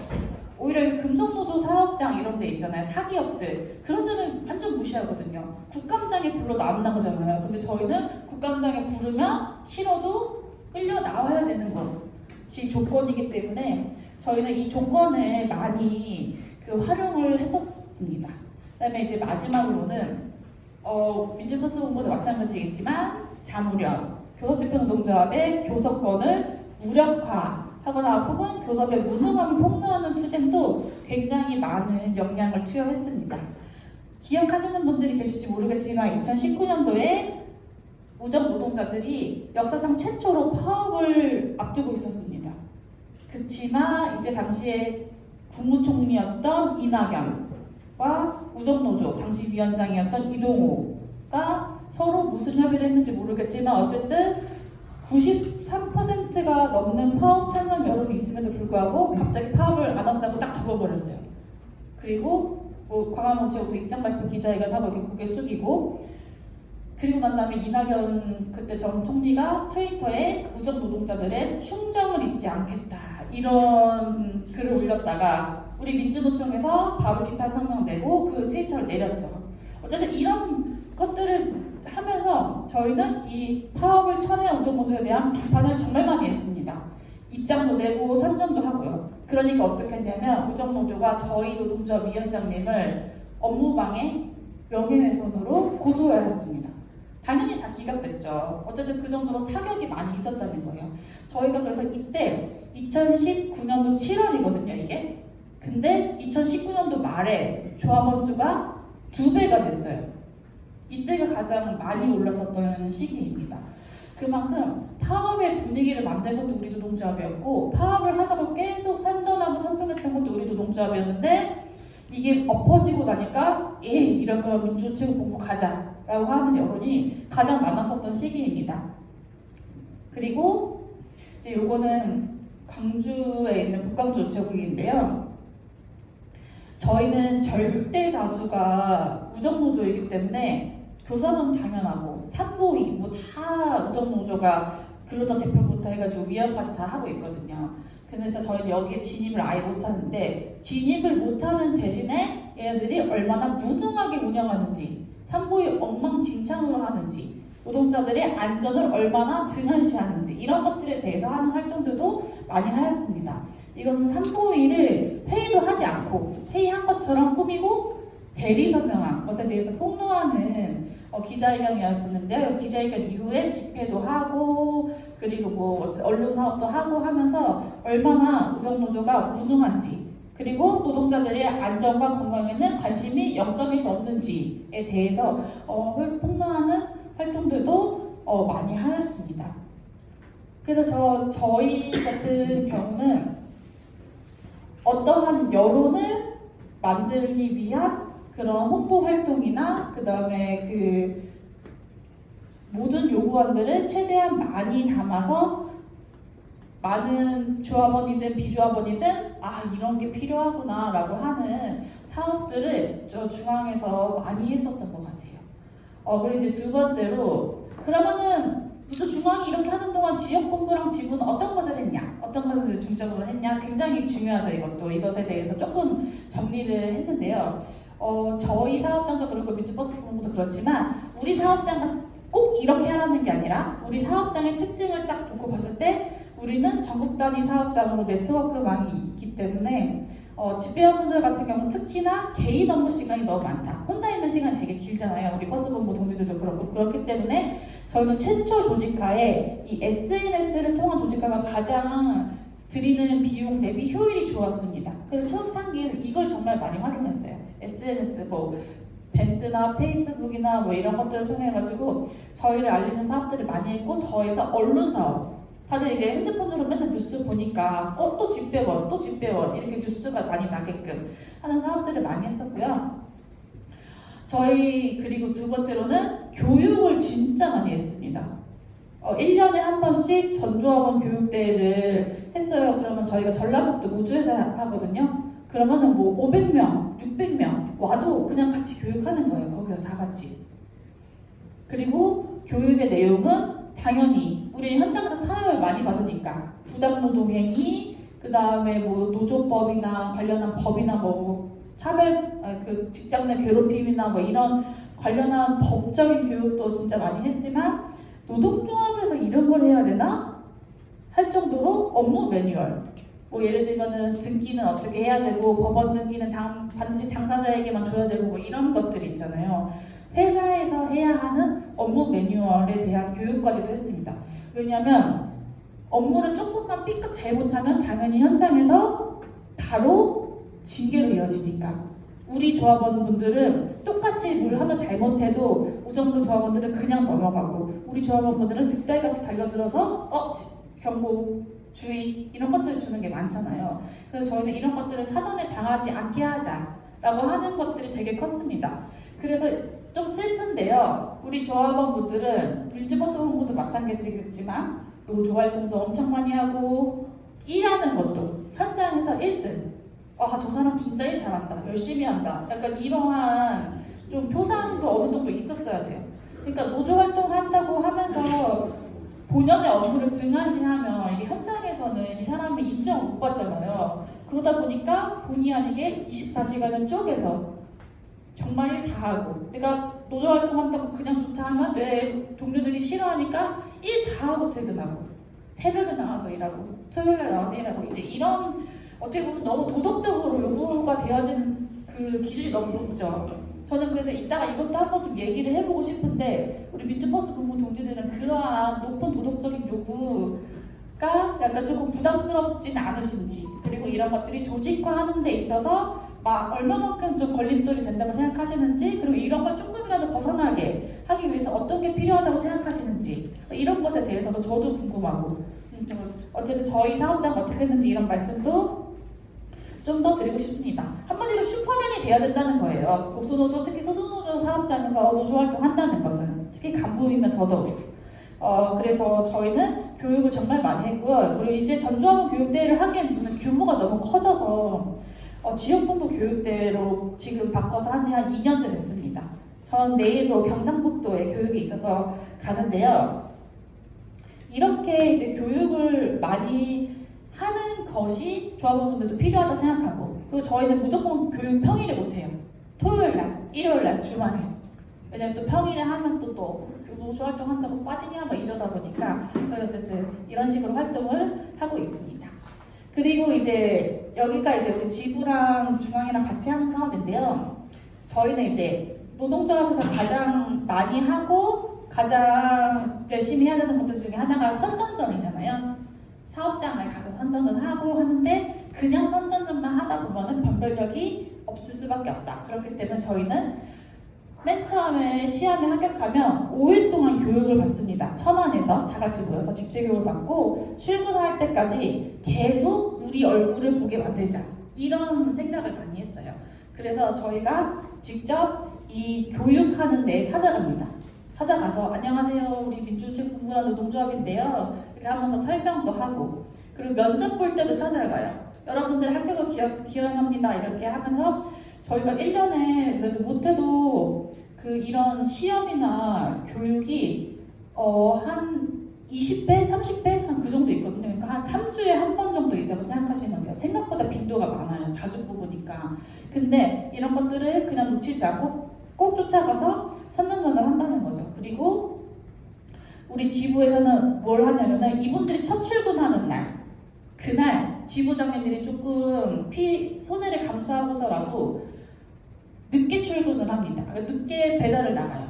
오히려 이 금속노조 사업장 이런 데 있잖아요. 사기업들. 그런 데는 완전 무시하거든요. 국감장에 불러도 안 나가잖아요. 근데 저희는 국감장에 부르면 싫어도 끌려 나와야 되는 것이 조건이기 때문에 저희는 이 조건을 많이 활용을 했었습니다. 그다음에 이제 마지막으로는 민주버스 공부도 마찬가지겠지만 잔오련, 교섭대표노동조합의 교섭권을 무력화하거나 혹은 교섭의 무능함을 폭로하는 투쟁도 굉장히 많은 역량을 투여했습니다. 기억하시는 분들이 계실지 모르겠지만 2019년도에 우정 노동자들이 역사상 최초로 파업을 앞두고 있었습니다. 그치만 이제 당시에 국무총리였던 이낙연과 우정노조 당시 위원장이었던 이동호가 서로 무슨 협의를 했는지 모르겠지만 어쨌든 93%가 넘는 파업 찬성 여론이 있음에도 불구하고 갑자기 파업을 안 한다고 딱 접어버렸어요. 그리고 뭐 광화문 우체국에서 입장 발표 기자회견하고 이렇게 고개 숙이고 그리고 난 다음에 이낙연 그때 전 총리가 트위터에 우정 노동자들의 충정을 잊지 않겠다 이런 글을 올렸다가 우리 민주노총에서 바로 비판 성명 내고 그 트위터를 내렸죠. 어쨌든 이런 것들을 하면서 저희는 이 파업을 철회한 우정노조에 대한 비판을 정말 많이 했습니다. 입장도 내고 선전도 하고요. 그러니까 어떻게 했냐면 우정노조가 저희 노동조합 위원장님을 업무방해, 명예훼손으로 고소하였습니다. 당연히 다 기각됐죠. 어쨌든 그 정도로 타격이 많이 있었다는 거예요. 저희가 그래서 이때 2019년도 7월이거든요, 이게. 근데 2019년도 말에 조합원 수가 2배가 됐어요. 이때가 가장 많이 올랐었던 시기입니다. 그만큼 파업의 분위기를 만든 것도 우리 노동조합이었고 파업을 하자고 계속 선전하고 선동했던 것도 우리 노동조합이었는데 이게 엎어지고 나니까 이럴 거면 민주노총본부 가자 라고 하는 여론이 가장 많았었던 시기입니다. 그리고 이제 요거는 광주에 있는 북광주 우체국인데요. 저희는 절대 다수가 우정노조이기 때문에 교섭은 당연하고 산보위 뭐 다 우정노조가 근로자 대표부터 해가지고 위원까지 다 하고 있거든요. 그래서 저희는 여기에 진입을 아예 못하는데 진입을 못하는 대신에 얘네들이 얼마나 무능하게 운영하는지 산보위 엉망진창으로 하는지 노동자들의 안전을 얼마나 등한시하는지 이런 것들에 대해서 하는 활동들도 많이 하였습니다. 이것은 산보위를 회의도 하지 않고 회의한 것처럼 꾸미고 대리 서명한 것에 대해서 폭로하는 기자회견이었었는데요. 기자회견 이후에 집회도 하고 그리고 뭐 언론 사업도 하고 하면서 얼마나 우정노조가 무능한지 그리고 노동자들의 안전과 건강에는 관심이 0점이 없는지에 대해서 폭로하는 활동들도 많이 하였습니다. 그래서 저희 같은 경우는 어떠한 여론을 만들기 위한 그런 홍보 활동이나 그 다음에 그 모든 요구안들을 최대한 많이 담아서 많은 조합원이든 비조합원이든 이런 게 필요하구나 라고 하는 사업들을 저 중앙에서 많이 했었던 것 같아요. 그리고 이제 두 번째로 그러면은 또 중앙이 이렇게 하는 동안 지역본부랑 지부는 어떤 것을 했냐 어떤 것을 중점으로 했냐 굉장히 중요하죠. 이것에 대해서 조금 정리를 했는데요. 저희 사업장도 그렇고 민주버스 본부도 그렇지만 우리 사업장은 꼭 이렇게 하라는 게 아니라 우리 사업장의 특징을 딱 놓고 봤을 때 우리는 전국 단위 사업장으로 네트워크망이 있기 때문에 집배원분들 같은 경우 특히나 개인 업무 시간이 너무 많다. 혼자 있는 시간이 되게 길잖아요. 우리 버스 본부 동지들도 그렇고 그렇기 때문에 저희는 최초 조직화에 이 SNS를 통한 조직화가 가장 드리는 비용 대비 효율이 좋았습니다. 그래서 초창기에는 이걸 정말 많이 활용했어요. SNS 밴드나 페이스북이나 뭐 이런 것들을 통해 가지고 저희를 알리는 사업들을 많이 했고 더해서 언론 사업. 다들 이게 핸드폰으로 맨날 뉴스 보니까 또 집배원 이렇게 뉴스가 많이 나게끔 하는 사업들을 많이 했었고요. 저희 그리고 두 번째로는 교육을 진짜 많이 했습니다. 1년에 한 번씩 전조합원 교육대회를 했어요. 그러면 저희가 전라북도 무주에서 하거든요. 그러면은 뭐 500명, 600명 와도 그냥 같이 교육하는 거예요. 거기서 다 같이. 그리고 교육의 내용은 당연히 우리 현장에서 타협을 많이 받으니까 부당노동행위, 그 다음에 뭐 노조법이나 관련한 법이나 뭐 그 직장 내 괴롭힘이나 뭐 이런 관련한 법적인 교육도 진짜 많이 했지만 노동조합에서 이런 걸 해야 되나? 할 정도로 업무 매뉴얼. 뭐 예를 들면은 등기는 어떻게 해야 되고 법원 등기는 반드시 당사자에게만 줘야 되고 뭐 이런 것들이 있잖아요. 회사에서 해야 하는 업무 매뉴얼에 대한 교육까지도 했습니다. 왜냐하면 업무를 조금만 삐끗 잘못하면 당연히 현장에서 바로 징계로 이어지니까. 우리 조합원분들은 똑같이 뭘 하나 잘못해도 우정도 조합원들은 그냥 넘어가고 우리 조합원분들은 득달같이 달려들어서 경고, 주의 이런 것들을 주는 게 많잖아요. 그래서 저희는 이런 것들을 사전에 당하지 않게 하자라고 하는 것들이 되게 컸습니다. 그래서 좀 슬픈데요. 우리 조합원분들은 민주버스 홍보도 마찬가지겠지만 노조 활동도 엄청 많이 하고 일하는 것도 현장에서 1등. 저 사람 진짜 일 잘한다. 열심히 한다. 약간 이러한 좀 표상도 어느 정도 있었어야 돼요. 그러니까 노조 활동한다고 하면서 본연의 업무를 등한시하면 이게 현장에서는 이 사람이 인정을 못 받잖아요. 그러다 보니까 본의 아니게 24시간을 쪼개서 정말 일 다 하고 내가 노조 활동한다고 그냥 좋다 하면 내 동료들이 싫어하니까 일 다 하고 퇴근하고 새벽에 나와서 일하고 토요일에 나와서 일하고 이제 이런 어떻게 보면 너무 도덕적으로 요구가 되어진 그 기준이 너무 높죠. 저는 그래서 이따가 이것도 한번 좀 얘기를 해보고 싶은데 우리 민주버스 공무 동지들은 그러한 높은 도덕적인 요구가 약간 조금 부담스럽진 않으신지 그리고 이런 것들이 조직화하는 데 있어서 얼마만큼 좀 걸림돌이 된다고 생각하시는지 그리고 이런 걸 조금이라도 벗어나게 하기 위해서 어떤 게 필요하다고 생각하시는지 이런 것에 대해서도 저도 궁금하고 어쨌든 저희 사업자가 어떻게 했는지 이런 말씀도 좀 더 드리고 싶습니다. 한마디로 슈퍼맨이 돼야 된다는 거예요. 복수노조, 특히 소수노조 사업장에서 노조 활동한다는 것은 특히 간부이면 더더욱. 그래서 저희는 교육을 정말 많이 했고요. 그리고 이제 전조합원 교육대회를 하기에는 규모가 너무 커져서 지역본부 교육대회로 지금 바꿔서 한 지 한 2년째 됐습니다. 전 내일도 경상북도에 교육이 있어서 가는데요. 이렇게 이제 교육을 많이 하는 것이 조합원분들도 필요하다고 생각하고 그리고 저희는 무조건 교육 평일에 못해요. 토요일날, 일요일날, 주말에 왜냐면 또 평일에 하면 또 노조 활동한다고 빠지냐 뭐 이러다 보니까 어쨌든 이런 식으로 활동을 하고 있습니다. 그리고 이제 여기가 이제 우리 지부랑 중앙이랑 같이 하는 사업인데요. 저희는 이제 노동조합에서 가장 많이 하고 가장 열심히 해야 되는 것들 중에 하나가 선전전이잖아요. 사업장을 가서 선전전 하고 하는데 그냥 선전전만 하다 보면은 변별력이 없을 수밖에 없다. 그렇기 때문에 저희는 맨 처음에 시험에 합격하면 5일 동안 교육을 받습니다. 천안에서 다 같이 모여서 집체교육을 받고 출근할 때까지 계속 우리 얼굴을 보게 만들자. 이런 생각을 많이 했어요. 그래서 저희가 직접 이 교육하는 데에 찾아갑니다. 찾아가서 안녕하세요. 우리 민주주택 공무원 노동조합인데요. 이렇게 하면서 설명도 하고 그리고 면접 볼 때도 찾아가요. 여러분들 합격을 기원합니다. 이렇게 하면서 저희가 1년에 그래도 못해도 이런 시험이나 교육이 한 20회, 30회? 한 그 정도 있거든요. 그러니까 한 3주에 한 번 정도 있다고 생각하시면 돼요. 생각보다 빈도가 많아요. 자주 뽑으니까. 근데 이런 것들을 그냥 놓치지 않고 꼭 쫓아가서 선전전을 한다는 거죠. 그리고 우리 지부에서는 뭘 하냐면은 이분들이 첫 출근하는 날 그날 지부장님들이 조금 손해를 감수하고서라도 늦게 출근을 합니다. 그러니까 늦게 배달을 나가요.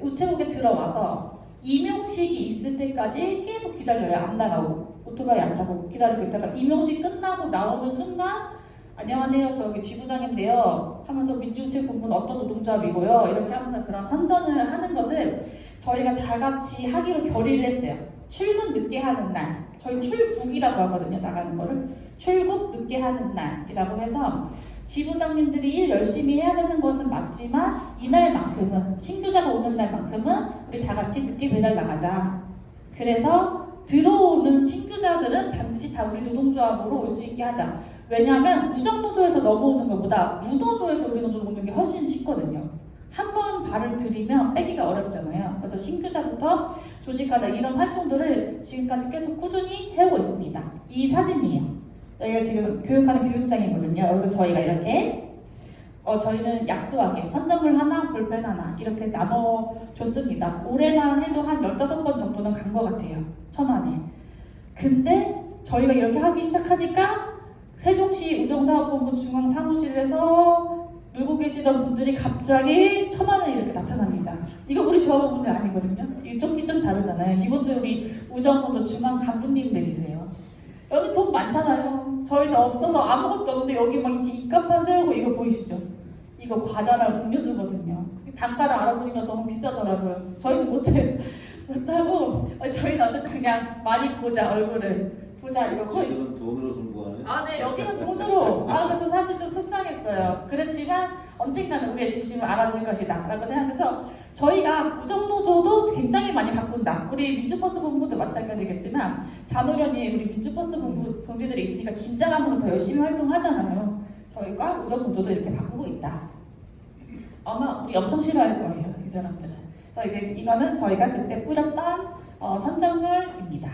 우체국에 들어와서 임용식이 있을 때까지 계속 기다려요. 안 나가고 오토바이 안 타고 기다리고 있다가 임용식 끝나고 나오는 순간 안녕하세요. 저기 지부장인데요. 하면서 민주주택 공무원 어떤 노동조합이고요. 이렇게 하면서 그런 선전을 하는 것을 저희가 다 같이 하기로 결의를 했어요. 출근 늦게 하는 날. 저희 출국이라고 하거든요. 나가는 거를. 출국 늦게 하는 날이라고 해서 지부장님들이 일 열심히 해야 되는 것은 맞지만 이날만큼은 신규자가 오는 날만큼은 우리 다 같이 늦게 배달 나가자. 그래서 들어오는 신규자들은 반드시 다 우리 노동조합으로 올 수 있게 하자. 왜냐하면 우정노조에서 넘어오는 것보다 무노조에서 우리 노조로 오는 게 훨씬 쉽거든요. 한 번 발을 들이면 빼기가 어렵잖아요. 그래서 신규자부터 조직가자 이런 활동들을 지금까지 계속 꾸준히 해오고 있습니다. 이 사진이에요. 여기가 지금 교육하는 교육장이거든요. 여기서 저희가 이렇게 저희는 약소하게 선점을 하나 볼펜 하나 이렇게 나눠줬습니다. 올해만 해도 한 15번 정도는 간 것 같아요. 천안에. 근데 저희가 이렇게 하기 시작하니까 세종시 우정사업본부 중앙사무실에서 놀고 계시던 분들이 갑자기 천안에 이렇게 나타납니다. 이거 우리 조합원분들 아니거든요. 이게 좀 다르잖아요. 이분들 우리 우정본부 중앙 간부님들이세요. 여기 돈 많잖아요. 저희는 없어서 아무것도 없는데 여기 막 이렇게 입간판 세우고 이거 보이시죠? 이거 과자랑 음료수거든요. 단가를 알아보니까 너무 비싸더라고요. 저희는 못하고 저희는 어쨌든 그냥 많이 보자 얼굴을 보자 이거 거의 이건 돈으로 승부하네. 네, 여기는 돈으로. 그래서 사실 좀 속상했어요. 그렇지만 언젠가는 우리의 진심을 알아줄 것이다 라고 생각해서 저희가 우정노조도 굉장히 많이 바꾼다. 우리 민주버스 본부도 마찬가지겠지만 잔오련이 우리 민주버스 본부 동지들이 있으니까 긴장하면서 더 열심히 활동하잖아요. 저희가 우정노조도 이렇게 바꾸고 있다. 아마 우리 엄청 싫어할 거예요, 이 사람들은. 그래서 이거는 저희가 그때 뿌렸던 선정물입니다.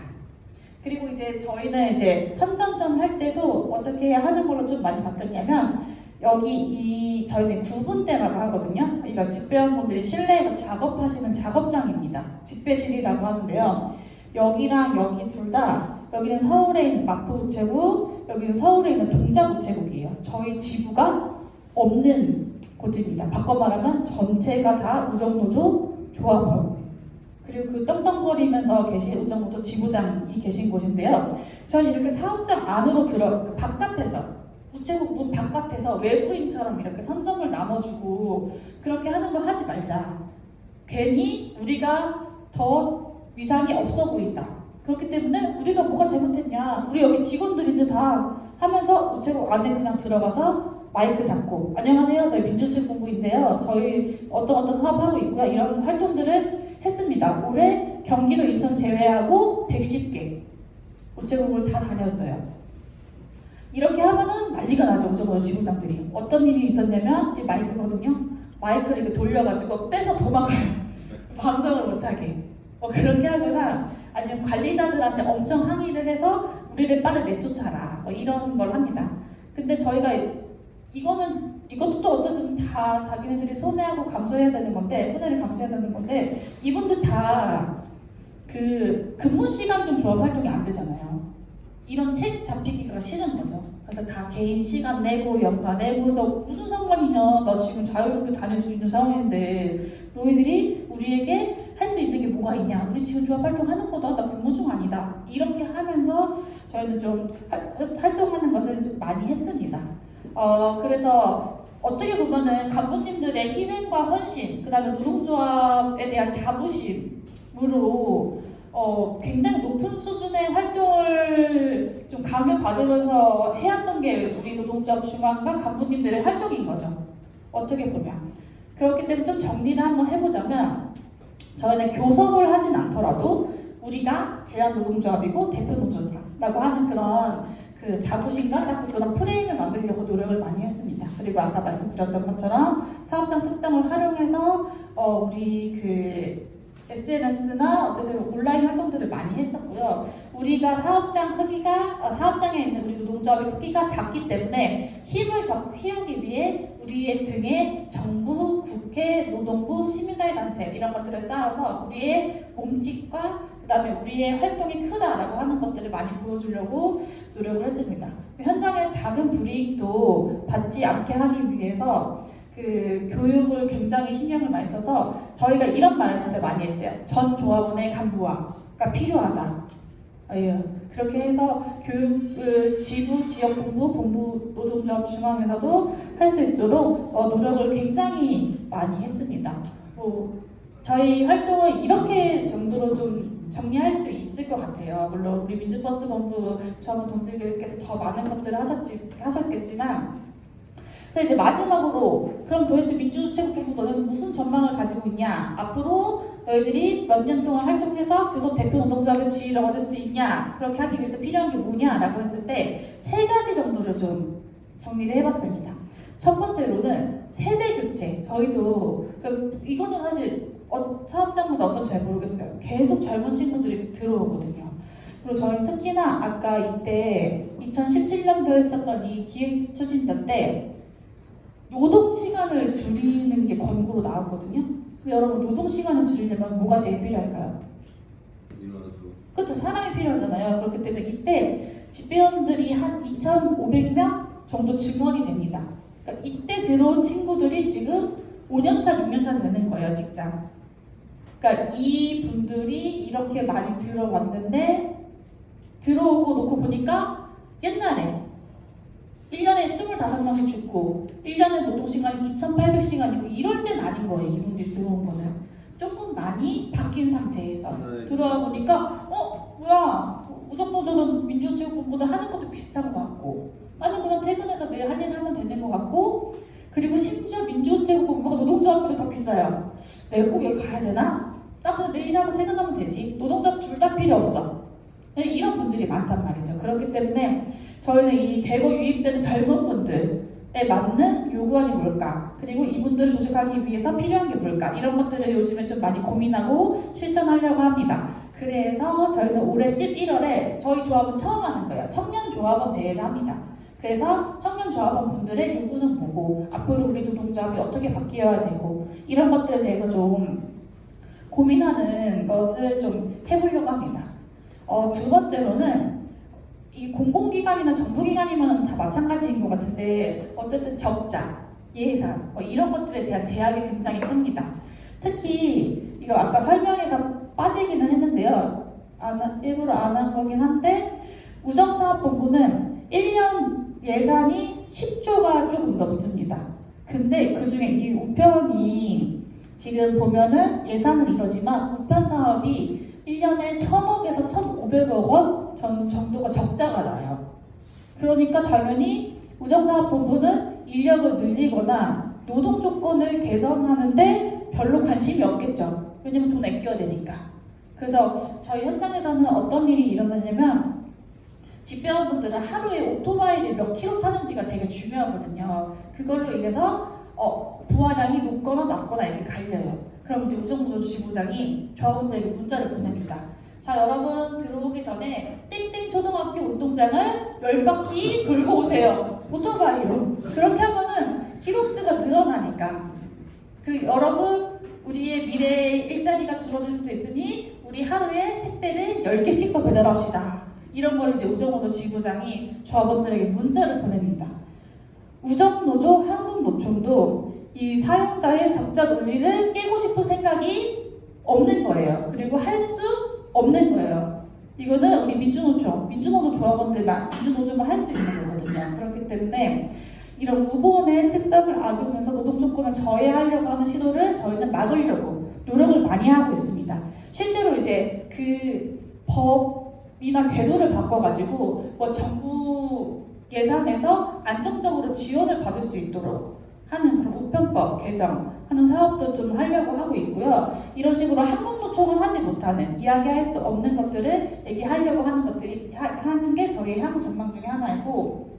그리고 이제 저희는 이제 선정전 할 때도 어떻게 하는 걸로 좀 많이 바뀌었냐면 여기 저희는 구분대라고 하거든요. 그러니까 집배원분들이 실내에서 작업하시는 작업장입니다. 집배실이라고 하는데요. 여기랑 여기 둘 다 여기는 서울에 있는 마포우체국, 여기는 서울에 있는 동작우체국이에요. 저희 지부가 없는 곳입니다. 바꿔 말하면 전체가 다 우정노조 조합원. 그리고 그 떵떵거리면서 계신 우정노조 지부장이 계신 곳인데요. 저는 이렇게 사업장 안으로 바깥에서 우체국 문 바깥에서 외부인처럼 이렇게 선점을 나눠주고 그렇게 하는 거 하지 말자. 괜히 우리가 더 위상이 없어 보인다. 그렇기 때문에 우리가 뭐가 잘못했냐. 우리 여기 직원들인데 다 하면서 우체국 안에 그냥 들어가서 마이크 잡고 안녕하세요. 저희 민주주의본부인데요. 저희 어떤 사업하고 있고요. 이런 활동들을 했습니다. 올해 경기도 인천 제외하고 110개 우체국을 다 다녔어요. 이렇게 하면은 난리가 나죠. 우정노조 지부장들이. 어떤 일이 있었냐면 이 마이크거든요. 마이크를 이렇게 돌려가지고 빼서 도망가요. 방송을 못하게. 그렇게 하거나 아니면 관리자들한테 엄청 항의를 해서 우리를 빨리 내쫓아라. 이런 걸 합니다. 근데 저희가 이것도 또 어쨌든 다 자기네들이 손해를 감수해야 되는 건데 이분들 다 그 근무 시간 중 조합 활동이 안 되잖아요. 이런 책 잡히기가 싫은 거죠. 그래서 다 개인 시간 내고 연가 내고 해서 무슨 상관이냐. 나 지금 자유롭게 다닐 수 있는 상황인데 너희들이 우리에게 할 수 있는 게 뭐가 있냐. 우리 지금 조합 활동하는 거다. 나 근무 중 아니다. 이렇게 하면서 저희는 좀 활동하는 것을 좀 많이 했습니다. 그래서 어떻게 보면은 간부님들의 희생과 헌신, 그 다음에 노동조합에 대한 자부심으로 굉장히 높은 수준의 활동을 좀 강요받으면서 해왔던 게 우리 노동조합 중앙과 간부님들의 활동인 거죠. 어떻게 보면. 그렇기 때문에 좀 정리를 한번 해보자면 저희는 교섭을 하진 않더라도 우리가 대한노동조합이고 대표노조다라고 하는 그런 그 자부심과 자꾸 그런 프레임을 만들려고 노력을 많이 했습니다. 그리고 아까 말씀드렸던 것처럼 사업장 특성을 활용해서 우리 그 SNS나 어쨌든 온라인 활동들을 많이 했었고요. 우리가 사업장에 있는 우리 노동조합의 크기가 작기 때문에 힘을 더 키우기 위해 우리의 등에 정부, 국회, 노동부, 시민사회단체 이런 것들을 쌓아서 우리의 몸집과 그 다음에 우리의 활동이 크다라고 하는 것들을 많이 보여주려고 노력을 했습니다. 현장의 작은 불이익도 받지 않게 하기 위해서 그 교육을 굉장히 신경을 많이 써서 저희가 이런 말을 진짜 많이 했어요. 전 조합원의 간부화가 필요하다. 그렇게 해서 교육을 지부, 지역본부, 본부, 노동조합 중앙에서도 할 수 있도록 노력을 굉장히 많이 했습니다. 저희 활동을 이렇게 정도로 좀 정리할 수 있을 것 같아요. 물론 우리 민주버스 본부 조합원 동지들께서 더 많은 것들을 하셨겠지만 그래서 이제 마지막으로 그럼 도대체 민주주체국본부 너는 무슨 전망을 가지고 있냐? 앞으로 너희들이 몇 년 동안 활동해서 교섭 대표 노동조합의 지위를 얻을 수 있냐? 그렇게 하기 위해서 필요한 게 뭐냐라고 했을 때 3가지 정도를 좀 정리를 해봤습니다. 첫 번째로는 세대 교체. 저희도 이거는 사실 사업장마다 어떤지 잘 모르겠어요. 계속 젊은 친구들이 들어오거든요. 그리고 저희 특히나 아까 이때 2017년도에 했었던 이 기획추진단 때 노동 시간을 줄이는 게 권고로 나왔거든요. 근데 여러분 노동 시간을 줄이려면 뭐가 제일 필요할까요? 일어나서 그렇죠. 사람이 필요하잖아요. 그렇기 때문에 이때 집배원들이 한 2,500명 정도 증원이 됩니다. 그러니까 이때 들어온 친구들이 지금 5년차, 6년차 되는 거예요, 직장. 그러니까 이 분들이 이렇게 많이 들어왔는데 들어오고 놓고 보니까 옛날에 1년에 25명씩 죽고 1년에 노동시간이 2,800시간이고 이럴 땐 아닌 거예요. 이분들이 들어온 거는. 조금 많이 바뀐 상태에서 들어와 보니까 뭐야 우정노조는 민주노총보다 하는 것도 비슷한 것 같고 나는 그냥 퇴근해서 내일 할 일 하면 되는 것 같고 그리고 심지어 민주노총보다 노동조합보다 더 비싸요. 내가 꼭 여기 가야 되나? 나 그냥 내일 하고 퇴근하면 되지. 노동조합 둘 다 필요 없어. 이런 분들이 많단 말이죠. 그렇기 때문에 저희는 이 대거 유입되는 젊은 분들에 맞는 요구안이 뭘까? 그리고 이분들을 조직하기 위해서 필요한 게 뭘까? 이런 것들을 요즘에 좀 많이 고민하고 실천하려고 합니다. 그래서 저희는 올해 11월에 저희 조합은 처음 하는 거예요. 청년 조합원 대회를 합니다. 그래서 청년 조합원 분들의 요구는 뭐고 앞으로 우리 노동조합이 어떻게 바뀌어야 되고 이런 것들에 대해서 좀 고민하는 것을 좀 해보려고 합니다. 두 번째로는 이 공공기관이나 정부기관이면 다 마찬가지인 것 같은데 어쨌든 적자, 예산 이런 것들에 대한 제약이 굉장히 큽니다. 특히 이거 아까 설명에서 빠지기는 했는데요. 일부러 안 한 거긴 한데 우정사업본부는 1년 예산이 10조가 조금 넘습니다. 근데 그중에 이 우편이 지금 보면은 예산은 이러지만 우편 사업이 1년에 1,000억에서 1,500억 원 정도가 적자가 나요. 그러니까 당연히 우정사업본부는 인력을 늘리거나 노동 조건을 개선하는데 별로 관심이 없겠죠. 왜냐면 돈 아껴야 되니까. 그래서 저희 현장에서는 어떤 일이 일어나냐면 집배원분들은 하루에 오토바이를 몇 킬로 타는지가 되게 중요하거든요. 그걸로 인해서 부하량이 높거나 낮거나 이렇게 갈려요. 그럼 이제 우정노조 지부장이 조합원들에게 문자를 보냅니다. 자, 여러분 들어오기 전에 땡땡 초등학교 운동장을 10바퀴 돌고 오세요. 오토바이로. 그렇게 하면은 키로수가 늘어나니까. 여러분 우리의 미래의 일자리가 줄어들 수도 있으니 우리 하루에 택배를 10개씩 더 배달합시다. 이런 걸 이제 우정노조 지부장이 조합원들에게 문자를 보냅니다. 우정노조 한국노총도 이 사용자의 적자 논리를 깨고 싶은 생각이 없는 거예요. 그리고 할 수 없는 거예요. 이거는 우리 민주노조 조합원들만, 민주노조만 할 수 있는 거거든요. 그렇기 때문에 이런 우본의 특성을 악용해서 노동 조건을 저해하려고 하는 시도를 저희는 막으려고 노력을 많이 하고 있습니다. 실제로 이제 그 법이나 제도를 바꿔가지고 정부 예산에서 안정적으로 지원을 받을 수 있도록 하는 그런 우편법 개정하는 사업도 좀 하려고 하고 있고요. 이런 식으로 한국노총은 하지 못하는 이야기할 수 없는 것들을 얘기하려고 하는 것들이 하는 게 저희 향후 전망 중에 하나이고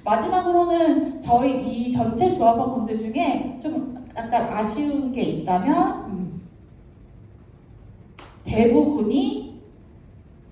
마지막으로는 저희 이 전체 조합원분들 중에 좀 약간 아쉬운 게 있다면 대부분이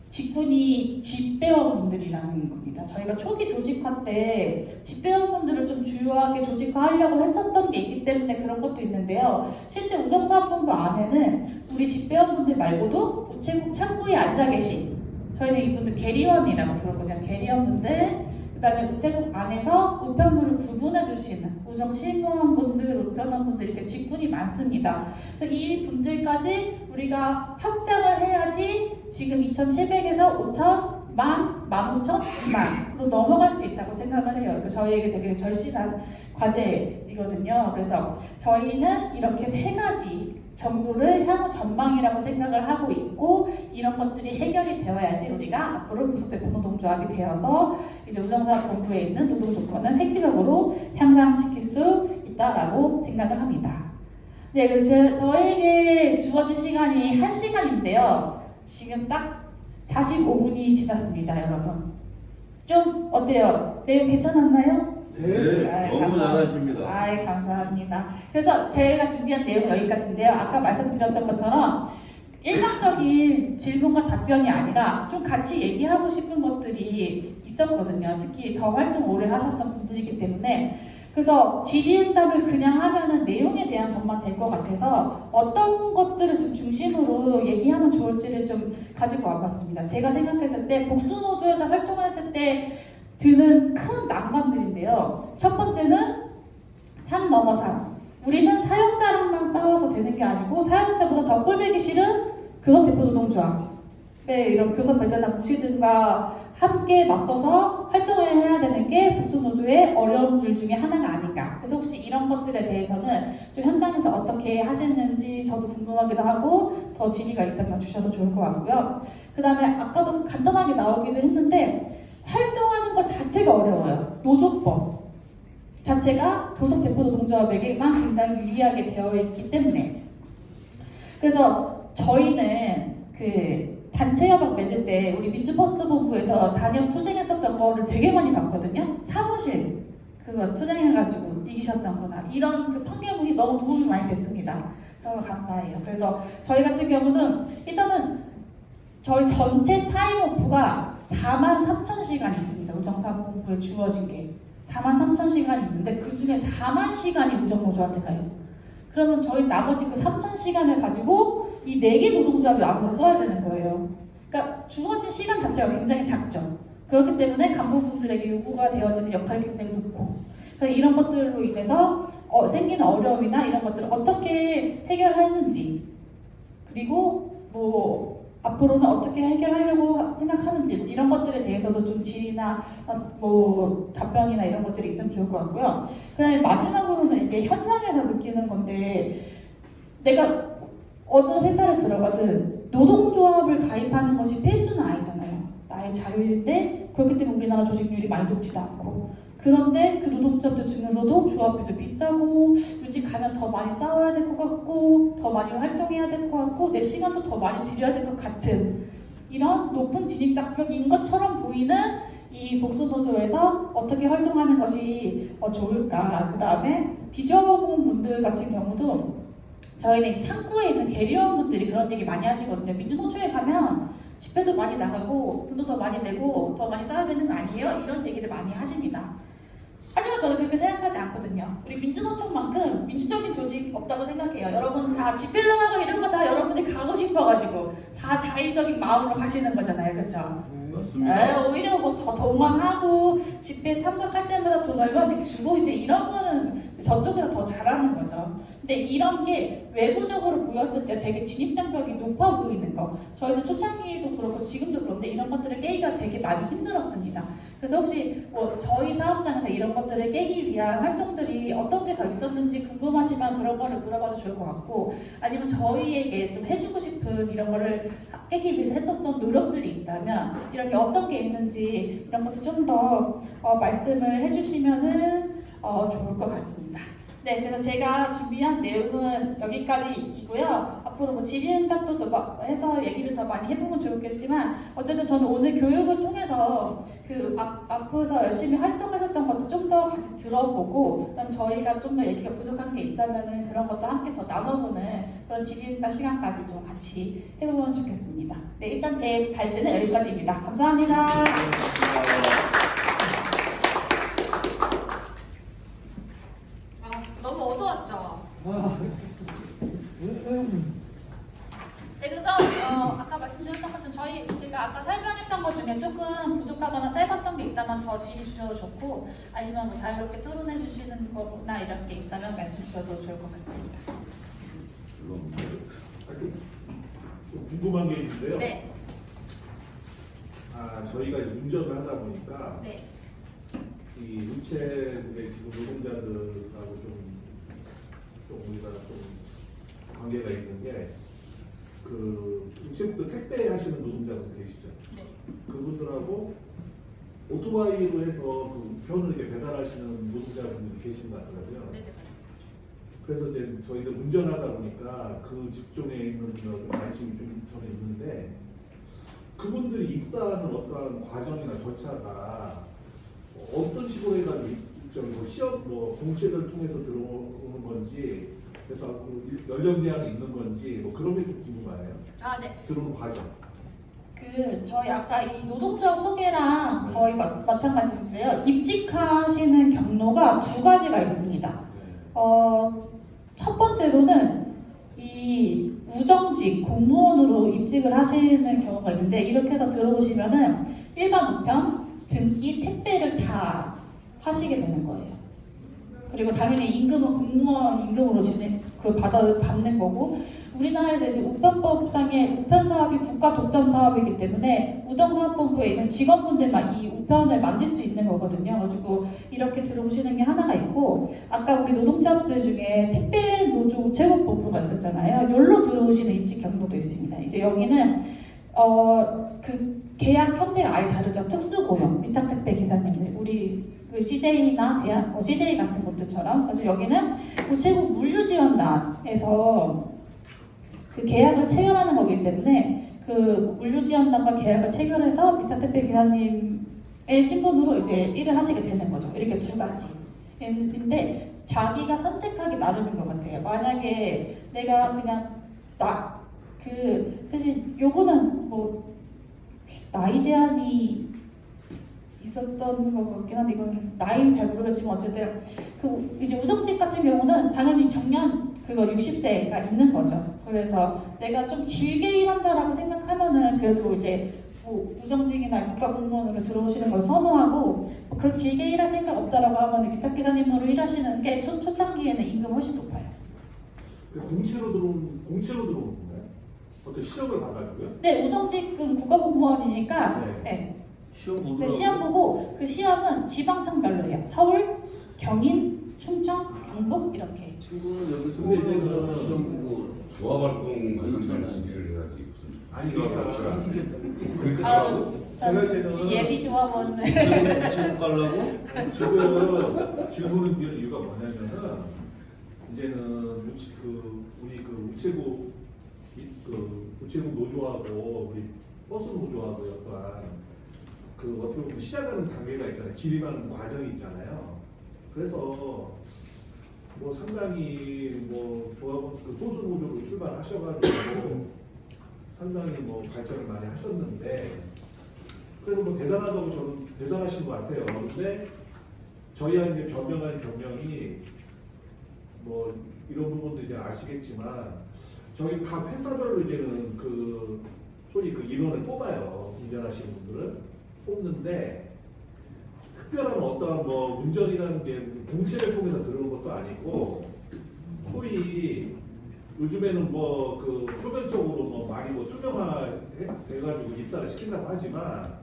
직군이 집배원분들이라는 겁니다. 저희가 초기 조직화 때 집배원분들을 좀 주요하게 조직화하려고 했었던 게 있기 때문에 그런 것도 있는데요. 실제 우정사업본부 안에는 우리 집배원분들 말고도 우체국 창구에 앉아 계신 저희는 이분들 계리원이라고 부르거든요. 계리원분들 그 다음에 우체국 안에서 우편물을 구분해 주시는 우정실무원분들, 우편원분들 이렇게 직군이 많습니다. 그래서 이 분들까지 우리가 확장을 해야지 지금 2,700에서 5,000, 10,000, 15,000, 2만으로 넘어갈 수 있다고 생각을 해요. 그러니까 저희에게 되게 절실한 과제이거든요. 그래서 저희는 이렇게 세 가지 정도를 향후 전망이라고 생각을 하고 있고 이런 것들이 해결이 되어야지 우리가 앞으로 무소대표 노동조합이 되어서 이제 우정사업본부에 있는 노동 조건을 획기적으로 향상시킬 수 있다라고 생각을 합니다. 네, 그래서 저에게 주어진 시간이 1시간인데요. 지금 딱 45분이 지났습니다, 여러분. 좀 어때요? 내용 괜찮았나요? 네, 너무 잘하십니다. 아이, 감사합니다. 그래서 제가 준비한 내용 여기까지인데요. 아까 말씀드렸던 것처럼 일방적인 질문과 답변이 아니라 좀 같이 얘기하고 싶은 것들이 있었거든요. 특히 더 활동 오래 하셨던 분들이기 때문에. 그래서 질의응답을 그냥 하면은 내용에 대한 것만 될 것 같아서 어떤 것들을 좀 중심으로 얘기하면 좋을지를 좀 가지고 와봤습니다. 제가 생각했을 때 복수노조에서 활동했을 때 드는 큰 낭만들인데요. 첫 번째는 산 넘어 산. 우리는 사용자랑만 싸워서 되는 게 아니고 사용자보다 더 꼴보기 싫은 교섭대표노동조합, 이런 교섭 배제나 무시 등과 함께 맞서서 활동을 해야 되는 게 복수노조의 어려운 줄 중에 하나가 아닌가. 그래서 혹시 이런 것들에 대해서는 좀 현장에서 어떻게 하시는지 저도 궁금하기도 하고 더 질의가 있다면 주셔도 좋을 것 같고요. 그 다음에 아까도 간단하게 나오기도 했는데 활동하는 것 자체가 어려워요. 노조법 자체가 교섭대표노동조합에게만 굉장히 유리하게 되어 있기 때문에. 그래서 저희는 그 단체협약 맺을 때 우리 민주버스 본부에서 단협 투쟁했었던 거를 되게 많이 봤거든요. 사무실 그거 투쟁해가지고 이기셨던 거나 이런 그 판결문이 너무 도움이 많이 됐습니다. 정말 감사해요. 그래서 저희 같은 경우는 일단은 저희 전체 타임오프가 43,000시간이 있습니다. 우정사본부에 주어진 게 43,000시간이 있는데 그 중에 4만 시간이 우정노조한테 가요. 그러면 저희 나머지 그 3,000시간을 가지고 이 4개 노동조합이 알아서 써야 되는 거예요. 그러니까 주어진 시간 자체가 굉장히 작죠. 그렇기 때문에 간부분들에게 요구가 되어지는 역할이 굉장히 높고, 그래서 이런 것들로 인해서 생기는 어려움이나 이런 것들을 어떻게 해결했는지, 그리고 뭐 앞으로는 어떻게 해결하려고 생각하는지 이런 것들에 대해서도 좀 질의나 뭐 답변이나 이런 것들이 있으면 좋을 것 같고요. 그다음에 마지막으로는 이게 현장에서 느끼는 건데, 내가 어느 회사를 들어가든 노동조합을 가입하는 것이 필수는 아니잖아요. 나의 자유인데 그렇기 때문에 우리나라 조직률이 많이 높지도 않고, 그런데 그 노동조합들 중에서도 조합비도 비싸고 왠지 가면 더 많이 싸워야 될 것 같고 더 많이 활동해야 될 것 같고 내 시간도 더 많이 들여야 될 것 같은 이런 높은 진입장벽인 것처럼 보이는 이 복수노조에서 어떻게 활동하는 것이 좋을까. 그 다음에 비조합원분들 같은 경우도 저희는 창구에 있는 대리원분들이 그런 얘기 많이 하시거든요. 민주노총에 가면 집회도 많이 나가고 돈도 더 많이 내고 더 많이 써야 되는 거 아니에요? 이런 얘기를 많이 하십니다. 하지만 저는 그렇게 생각하지 않거든요. 우리 민주노총만큼 민주적인 조직 없다고 생각해요. 여러분 다 집회 나가고 이런 거 다 여러분들이 가고 싶어가지고 다 자의적인 마음으로 가시는 거잖아요. 그렇죠? 맞습니다. 오히려 뭐 더 동원하고 집회 참석할 때마다 돈 얼마씩 주고 이제 이런 거는 저쪽에서 더 잘하는 거죠. 근데 이런 게 외부적으로 보였을 때 되게 진입장벽이 높아 보이는 거, 저희는 초창기도 그렇고 지금도 그런데 이런 것들을 깨기가 되게 많이 힘들었습니다. 그래서 혹시 뭐 저희 사업장에서 이런 것들을 깨기 위한 활동들이 어떤 게 더 있었는지 궁금하시면 그런 거를 물어봐도 좋을 것 같고, 아니면 저희에게 좀 해주고 싶은 이런 거를 깨기 위해서 했었던 노력들이 있다면 이런 게 어떤 게 있는지 이런 것도 좀 더 말씀을 해주시면은 좋을 것 같습니다. 네, 그래서 제가 준비한 내용은 여기까지이고요. 앞으로 뭐 질의응답도 더 해서 얘기를 더 많이 해보면 좋겠지만, 어쨌든 저는 오늘 교육을 통해서 그 앞에서 열심히 활동하셨던 것도 좀 더 같이 들어보고, 그다음 저희가 좀 더 얘기가 부족한 게 있다면은 그런 것도 함께 더 나눠보는 그런 질의응답 시간까지 좀 같이 해보면 좋겠습니다. 네, 일단 제 발제는 여기까지입니다. 감사합니다. 너무 어두웠죠? 네, 그래서 아까 말씀드렸던 것처럼 제가 아까 설명했던 것 중에 조금 부족하거나 짧았던 게 있다면 더 질의 주셔도 좋고, 아니면 뭐 자유롭게 토론해 주시는 거나 이런 게 있다면 말씀 주셔도 좋을 것 같습니다. 좀 궁금한 게 있는데요. 네. 저희가 운전을 하다 보니까 네. 이 우체국의 지금 노동자들하고 좀 우리가 좀 관계가 있는 게, 그 우체국도 택배 하시는 노동자분들 계시죠? 네. 그분들하고 오토바이로 해서 그 편을 이렇게 배달하시는 노동자분들이 계신 것 같더라고요. 네. 그래서 이제 저희들 운전하다 보니까 그 직종에 있는 분들하고 관심이 좀 저는 있는데, 그분들이 입사하는 어떤 과정이나 절차가 어떤 식으로 해가지고 입사를 시험 공채를 통해서 들어오는 건지, 그래서 그 연령 제한이 있는 건지 뭐 그런 게 좀 궁금하네요. 아, 네. 들어오는 과정. 저희 아까 이 노동조합 소개랑 거의 마찬가지인데요. 입직하시는 경로가 두 가지가 있습니다. 네. 첫 번째로는 이 우정직 공무원으로 입직을 하시는 경우가 있는데, 이렇게 해서 들어오시면은 일반 우편, 등기, 택배를 다 하시게 되는 거예요. 그리고 당연히 임금은 공무원 임금으로 받는 거고, 우리나라에서 이제 우편법상의 우편 사업이 국가 독점 사업이기 때문에 우정사업본부에 있는 직원분들만 이 우편을 만질 수 있는 거거든요. 가지고 이렇게 들어오시는 게 하나가 있고, 아까 우리 노동자분들 중에 택배 노조 우체국본부가 있었잖아요. 여기로 들어오시는 입직 경로도 있습니다. 이제 여기는 그 계약 형태가 아예 다르죠. 특수고용, 위탁택배 기사님들, 우리 그 CJ나 CJ 같은 곳들처럼. 그래서 여기는 우체국 물류지원단에서 그 계약을 체결하는 거기 때문에 그 물류지원단과 계약을 체결해서 위탁택배 기사님의 신분으로 이제 일을 하시게 되는 거죠. 이렇게 두 가지인데 자기가 선택하기 나름인 것 같아요. 만약에 내가 그냥 사실 요거는 뭐 나이 제한이 있었던 것 같긴 한데, 이건 나이는 잘 모르겠지만 어쨌든 그 이제 우정직 같은 경우는 당연히 정년 그거 60세가 있는 거죠. 그래서 내가 좀 길게 일한다라고 생각하면은 그래도 이제 뭐 우정직이나 국가공무원으로 들어오시는 걸 선호하고, 뭐 그렇게 길게 일할 생각 없다라고 하면은 기사님으로 일하시는 게 초창기에는 임금 훨씬 높아요. 공채로 들어오는 건가요? 어떤 시험을 봐가지고요? 네, 우정직은 국가공무원이니까 네. 네. 시험 보더라고. 네, 시험 보고 그 시험은 지방청별로 해요. 서울, 경인, 충청, 경북 이렇게. 친구는 여기서 근데 이제 오면서 시험 보고 조합활동 관련된 괜찮아요. 준비를 해야지 무슨 아니, 그러니까 아유, 제가 할 때는 예비 조합원. 우체국 가려고? 지금 질문을 드리는 이유가 뭐냐면은, 이제는 우리 그 우체국 노조하고 우리 버스 노조하고 약간 어떻게 보면 시작하는 단계가 있잖아요. 진입하는 과정이 있잖아요. 그래서 뭐 상당히 뭐 조합원 소수 노조로 출발하셔가지고 상당히 뭐 발전을 많이 하셨는데, 그래도 뭐 대단하다고 저는 대단하신 것 같아요. 근데 저희한테 변명한 변명이 뭐 이런 부분도 이제 아시겠지만, 저희 각 회사별로 이제는 그 소위 그 인원을 뽑아요. 운전하시는 분들은 뽑는데, 특별한 어떠한 뭐 운전이라는 게 공채를 통해서 들어오는 것도 아니고, 소위 요즘에는 뭐 그 표면적으로 뭐 많이 뭐 투명화 돼가지고 입사를 시킨다고 하지만,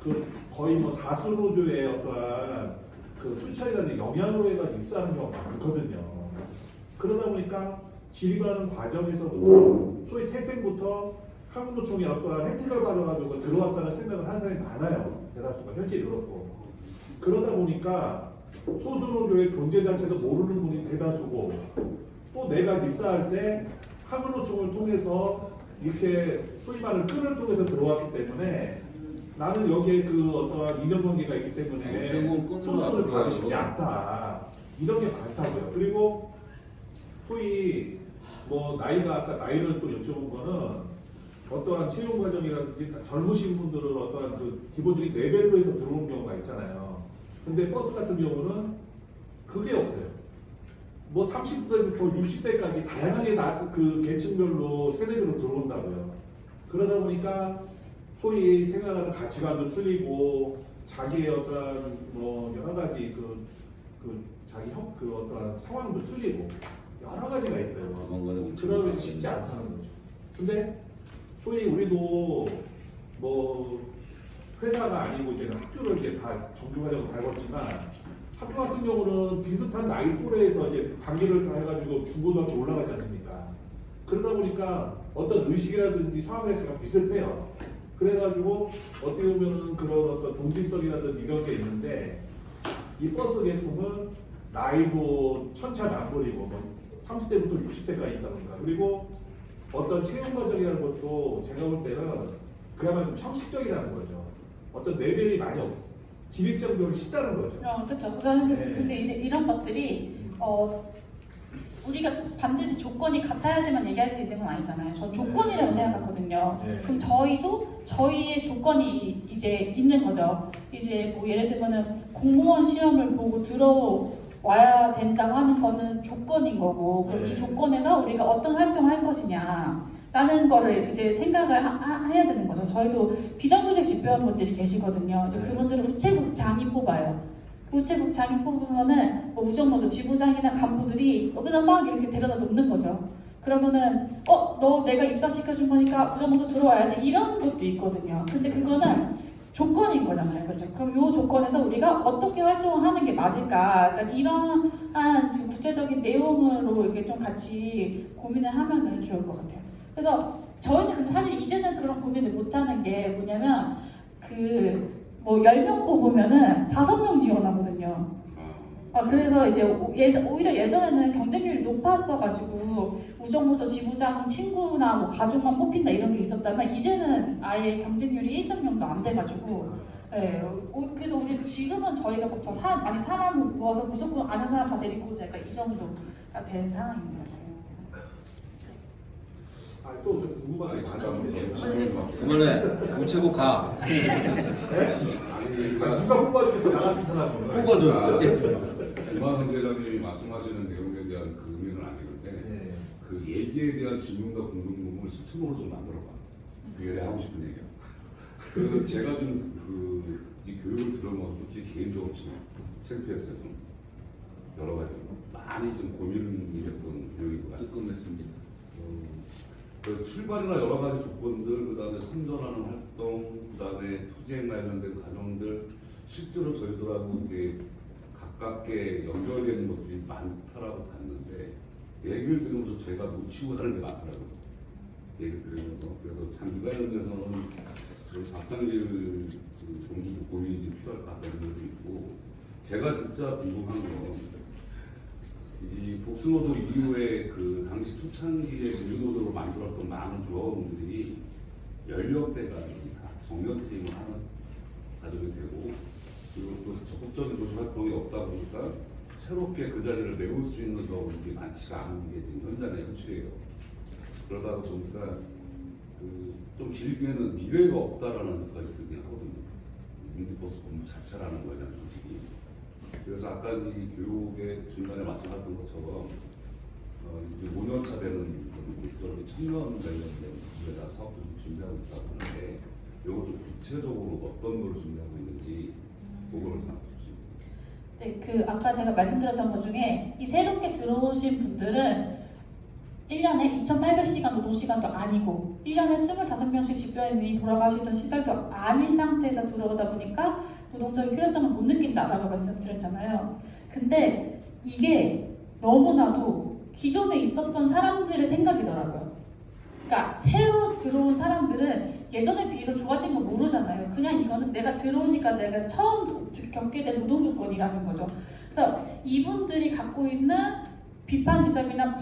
그 거의 뭐 다수 노조의 어떠한 그 출처이라는 영향으로 해가지고 입사하는 경우가 많거든요. 그러다 보니까 진입하는 과정에서부터 소위 태생부터 한국노총이 어떠한 혜택을 받아가지고 들어왔다는 생각을 하는 사람이 많아요. 대다수가 현실이 그렇고. 그러다 보니까 소수노조의 존재 자체도 모르는 분이 대다수고, 또 내가 입사할 때 한국노총을 통해서 이렇게 소위 말하는 끈을 통해서 들어왔기 때문에 나는 여기에 그 어떠한 인연관계가 있기 때문에 우체국은 끈으로 소수노를 안 가기 쉽지 들어가요. 않다. 이런 게 많다고요. 그리고 소위 뭐 아까 나이를 또 여쭤본 거는 어떠한 채용 과정이라든지 젊으신 분들은 어떠한 그 기본적인 레벨로 해서 들어오는 경우가 있잖아요. 근데 버스 같은 경우는 그게 없어요. 뭐 30대부터 60대까지 다양하게 그 계층별로 세대별로 들어온다고요. 그러다 보니까 소위 생각하는 가치관도 틀리고, 자기의 어떠한 뭐 여러 가지 자기 어떠한 상황도 틀리고 여러 가지가 있어요. 그러면 쉽지 않다는 거죠. 근데 소위 우리도 뭐 회사가 아니고 이제 학교를 이제 다 정규 과정을 밟았지만, 학교 같은 경우는 비슷한 나이 또래에서 이제 단계를 다 해가지고 중고등학교 올라가지 않습니까? 그러다 보니까 어떤 의식이라든지 상황 자체가 비슷해요. 그래가지고 어떻게 보면은 그런 어떤 동질성이라든지 이런 게 있는데, 이 버스 계통은 나이도 천차만별이고 뭐 30대부터 60대까지 있다든가, 그리고 어떤 채용 과정이라는 것도 제가 볼 때는 그야말로 좀 형식적이라는 거죠. 어떤 레벨이 많이 없어요. 진입장벽이 쉽다는 거죠. 그렇죠. 저는 네. 근데 이런 것들이 우리가 반드시 조건이 같아야지만 얘기할 수 있는 건 아니잖아요. 전 조건이라고 생각하거든요. 네. 그럼 저희도 저희의 조건이 이제 있는 거죠. 이제 뭐 예를 들면은 공무원 시험을 보고 들어와야 된다고 하는 거는 조건인 거고, 그럼 네. 이 조건에서 우리가 어떤 활동을 할 것이냐라는 거를 이제 생각을 해야 되는 거죠. 저희도 비정규직 집배원분들이 계시거든요. 이제 네. 그분들은 우체국장이 뽑아요. 우체국장이 뽑으면은 뭐 우정노조 지부장이나 간부들이 여기다 막 이렇게 데려다 놓는 거죠. 그러면은 너 내가 입사시켜준 거니까 우정노조 들어와야지 이런 것도 있거든요. 근데 그거는 조건인 거잖아요. 그렇죠? 그럼 이 조건에서 우리가 어떻게 활동을 하는 게 맞을까? 그러니까 이러한 지금 구체적인 내용으로 이렇게 좀 같이 고민을 하면은 좋을 것 같아요. 그래서 저희는 근데 사실 이제는 그런 고민을 못 하는 게 뭐냐면 뭐 10명 뽑으면은 5명 지원하거든요. 그래서 이제 오히려 예전에는 경쟁률이 높았어가지고 우정노조 지부장 친구나 뭐 가족만 뽑힌다 이런 게 있었다면 이제는 아예 경쟁률이 1.0도 안 돼가지고 그래서 우리도 지금은 저희가 더 많이 사람을 모아서 무조건 아는 사람 다 데리고 오자 이 정도가 된 상황입니다 지금. 또 궁금한 게 많아요. 그만해. 우체국 가. 누가 뽑아주겠어? 나 같은 사람은. 뽑아줘. 김학은 대장님이 말씀하시는 내용에 대한 그 의미는 아니는데 네. 그 얘기에 대한 질문과 궁금증을 시청으로 좀 만들어봐. 그게 내가 하고 싶은 얘기야. 제가 좀 이 교육을 들으면 솔직히 개인적으로 좀 창피했어요. 좀 여러 가지 많이 좀 고민이 했던 교육인 것 같아요. 뜨끔했습니다. 그 출발이나 여러 가지 조건들, 그다음에 선전하는 활동, 그다음에 투쟁 관련된 과정들 실제로 저희들하고 이게 가깝게 연결되는 것들이 많다라고 봤는데 얘기를 들으면서 저희가 놓치고 가는 게 많더라고요. 얘기를 들으면서 그래서 참 이관련돼서는 박상길 동지도 고민이 좀 필요할 것 같다는 생각도 있고 제가 진짜 궁금한 건 이 복수노조 이후에 그 당시 초창기에 민주노조로 만들었던 많은 조합원들이 연령대가 다 정년퇴임을 하는 가정이 되고 그리고 또 적극적인 조직 활동이 없다 보니까 새롭게 그 자리를 메울 수 있는 조합원들이 많지가 않은 게 지금 현장의 현실이에요. 그러다 보니까 좀 길게는 미래가 없다라는 생각이 들긴 하거든요. 민주버스 본부 자체라는 거에 대한 조직이. 그래서 아까 이 교육의 중간에 말씀하셨던 것처럼 이제 5년차 되는 여러분 청년 관련된 부분에다 사업을 준비하고 있다고 하는데 이거 좀 구체적으로 어떤 걸 준비하고 있는지 그걸 생각해 주시죠. 네, 아까 제가 말씀드렸던 것 중에 이 새롭게 들어오신 분들은 1년에 2,800시간 노동시간도 아니고 1년에 25명씩 집배원이 돌아가시던 시절도 아닌 상태에서 들어오다 보니까 노동적인 필요성을 못 느낀다라고 말씀드렸잖아요. 근데 이게 너무나도 기존에 있었던 사람들의 생각이더라고요. 그러니까 새로 들어온 사람들은 예전에 비해서 좋아진 거 모르잖아요. 그냥 이거는 내가 들어오니까 내가 처음 겪게 된 노동 조건이라는 거죠. 그래서 이분들이 갖고 있는 비판 지점이나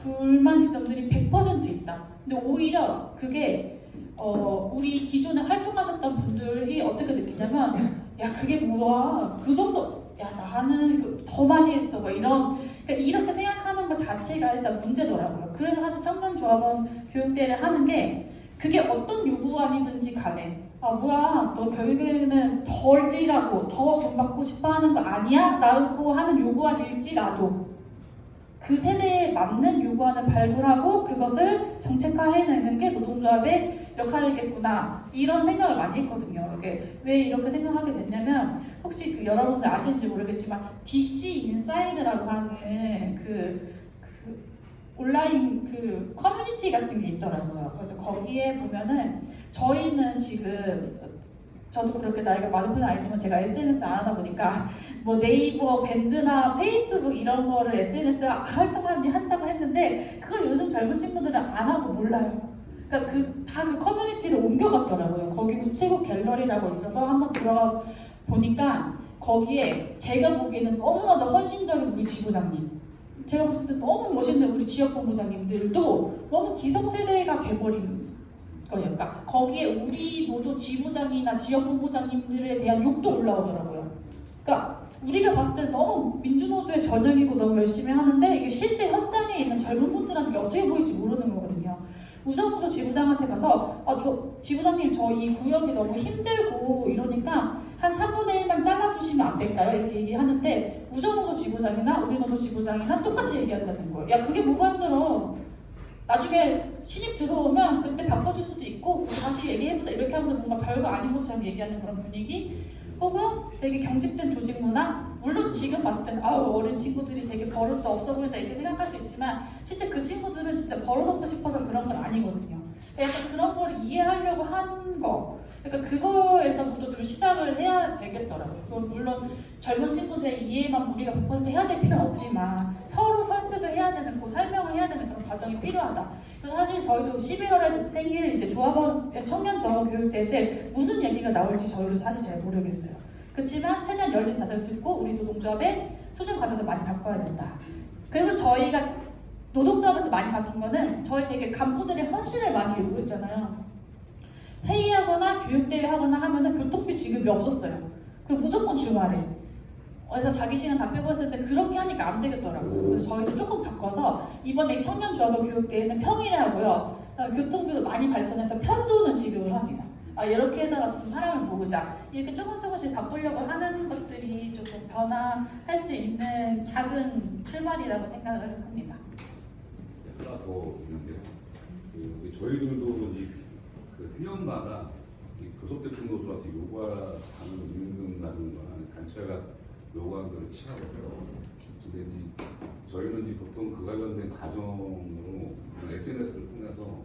불만 지점들이 100% 있다. 근데 오히려 그게 우리 기존에 활동하셨던 분들이 어떻게 느끼냐면 야 그게 뭐야 그 정도 야 나는 더 많이 했어 뭐 이런 그러니까 이렇게 생각하는 것 자체가 일단 문제더라고요. 그래서 사실 청년조합원 교육대를 하는 게 그게 어떤 요구안이든지 간에 뭐야 너 결국에는 덜 일하고 더 돈 받고 싶어 하는 거 아니야? 라고 하는 요구안일지라도 그 세대에 맞는 요구안을 발굴하고 그것을 정책화해내는 게 노동조합의 역할이겠구나 이런 생각을 많이 했거든요. 이게 왜 이렇게 생각하게 됐냐면 혹시 여러분들 아시는지 모르겠지만 DC 인사이드라고 하는 그 온라인 커뮤니티 같은 게 있더라고요. 그래서 거기에 보면은 저희는 지금 저도 그렇게 나이가 많은 편은 아니지만 제가 SNS 안 하다 보니까 뭐 네이버 밴드나 페이스북 이런 거를 SNS 활동하니 한다고 했는데 그걸 요즘 젊은 친구들은 안 하고 몰라요. 그러니까 다 그 커뮤니티를 옮겨갔더라고요. 거기 우체국 갤러리라고 있어서 한번 들어가 보니까 거기에 제가 보기에는 너무나도 헌신적인 우리 지부장님, 제가 봤을 때 너무 멋있는 우리 지역본부장님들도 너무 기성세대가 돼버린 거예요. 그러니까 거기에 우리 노조 지부장이나 지역본부장님들에 대한 욕도 올라오더라고요. 그러니까 우리가 봤을 때 너무 민주노조의 전형이고 너무 열심히 하는데 이게 실제 현장에 있는 젊은 분들한테 이게 어떻게 보일지 모르는 거거든요. 우정노조 지부장한테 가서 지부장님 저 이 구역이 너무 힘들고 이러니까 한 3분의 1만 잘라주시면 안 될까요? 이렇게 얘기하는데 우정노조 지부장이나 우리 노조 지부장이나 똑같이 얘기한다는 거예요. 야 그게 뭐가 힘들어. 나중에 신입 들어오면 그때 바꿔줄 수도 있고 다시 얘기해보자 이렇게 하면서 뭔가 별거 아닌 것처럼 얘기하는 그런 분위기 혹은 되게 경직된 조직 문화 물론 지금 봤을 때는 어린 친구들이 되게 버릇도 없어 보인다 이렇게 생각할 수 있지만 실제 그 친구들은 진짜 버릇없고 싶어서 그런 건 아니거든요. 약간 그런 걸 이해하려고 하는 거 그러니까 그거에서부터 좀 시작을 해야 되겠더라고요. 그건 물론 젊은 친구들의 이해만 우리가 100% 해야 될 필요는 없지만 서로 설득을 해야 되는 그 설명을 해야 되는 그런 과정이 필요하다. 그래서 사실 저희도 12월에 생길 이제 청년 조합원 교육대회 때 무슨 얘기가 나올지 저희도 사실 잘 모르겠어요. 그렇지만 최대한 열린 자세를 듣고 우리 노동조합의 투쟁 과정도 많이 바꿔야 된다. 그리고 저희가 노동조합에서 많이 바뀐 거는 저희 되게 간부들의 헌신을 많이 요구했잖아요. 회의하거나 교육대회 하거나 하면은 교통비 지급이 없었어요. 그리고 무조건 주말에. 그래서 자기 시간 다 빼고 했을 때 그렇게 하니까 안 되겠더라고요. 그래서 저희도 조금 바꿔서 이번에 청년조합원 교육대회는 평일에 하고요. 그다음에 교통비도 많이 발전해서 편도는 지급을 합니다. 이렇게 해서라도 좀 사람을 모으자. 이렇게 조금씩 바꾸려고 하는 것들이 조금 변화할 수 있는 작은 출발이라고 생각을 합니다. 하나 더 있는데요. 저희들도 그 회원마다 교섭대표노조한테 요구하는 임금이라든가 단체가 요구하는 걸 취하거든요. 근데 저희는 보통 그 관련된 과정으로 SNS를 통해서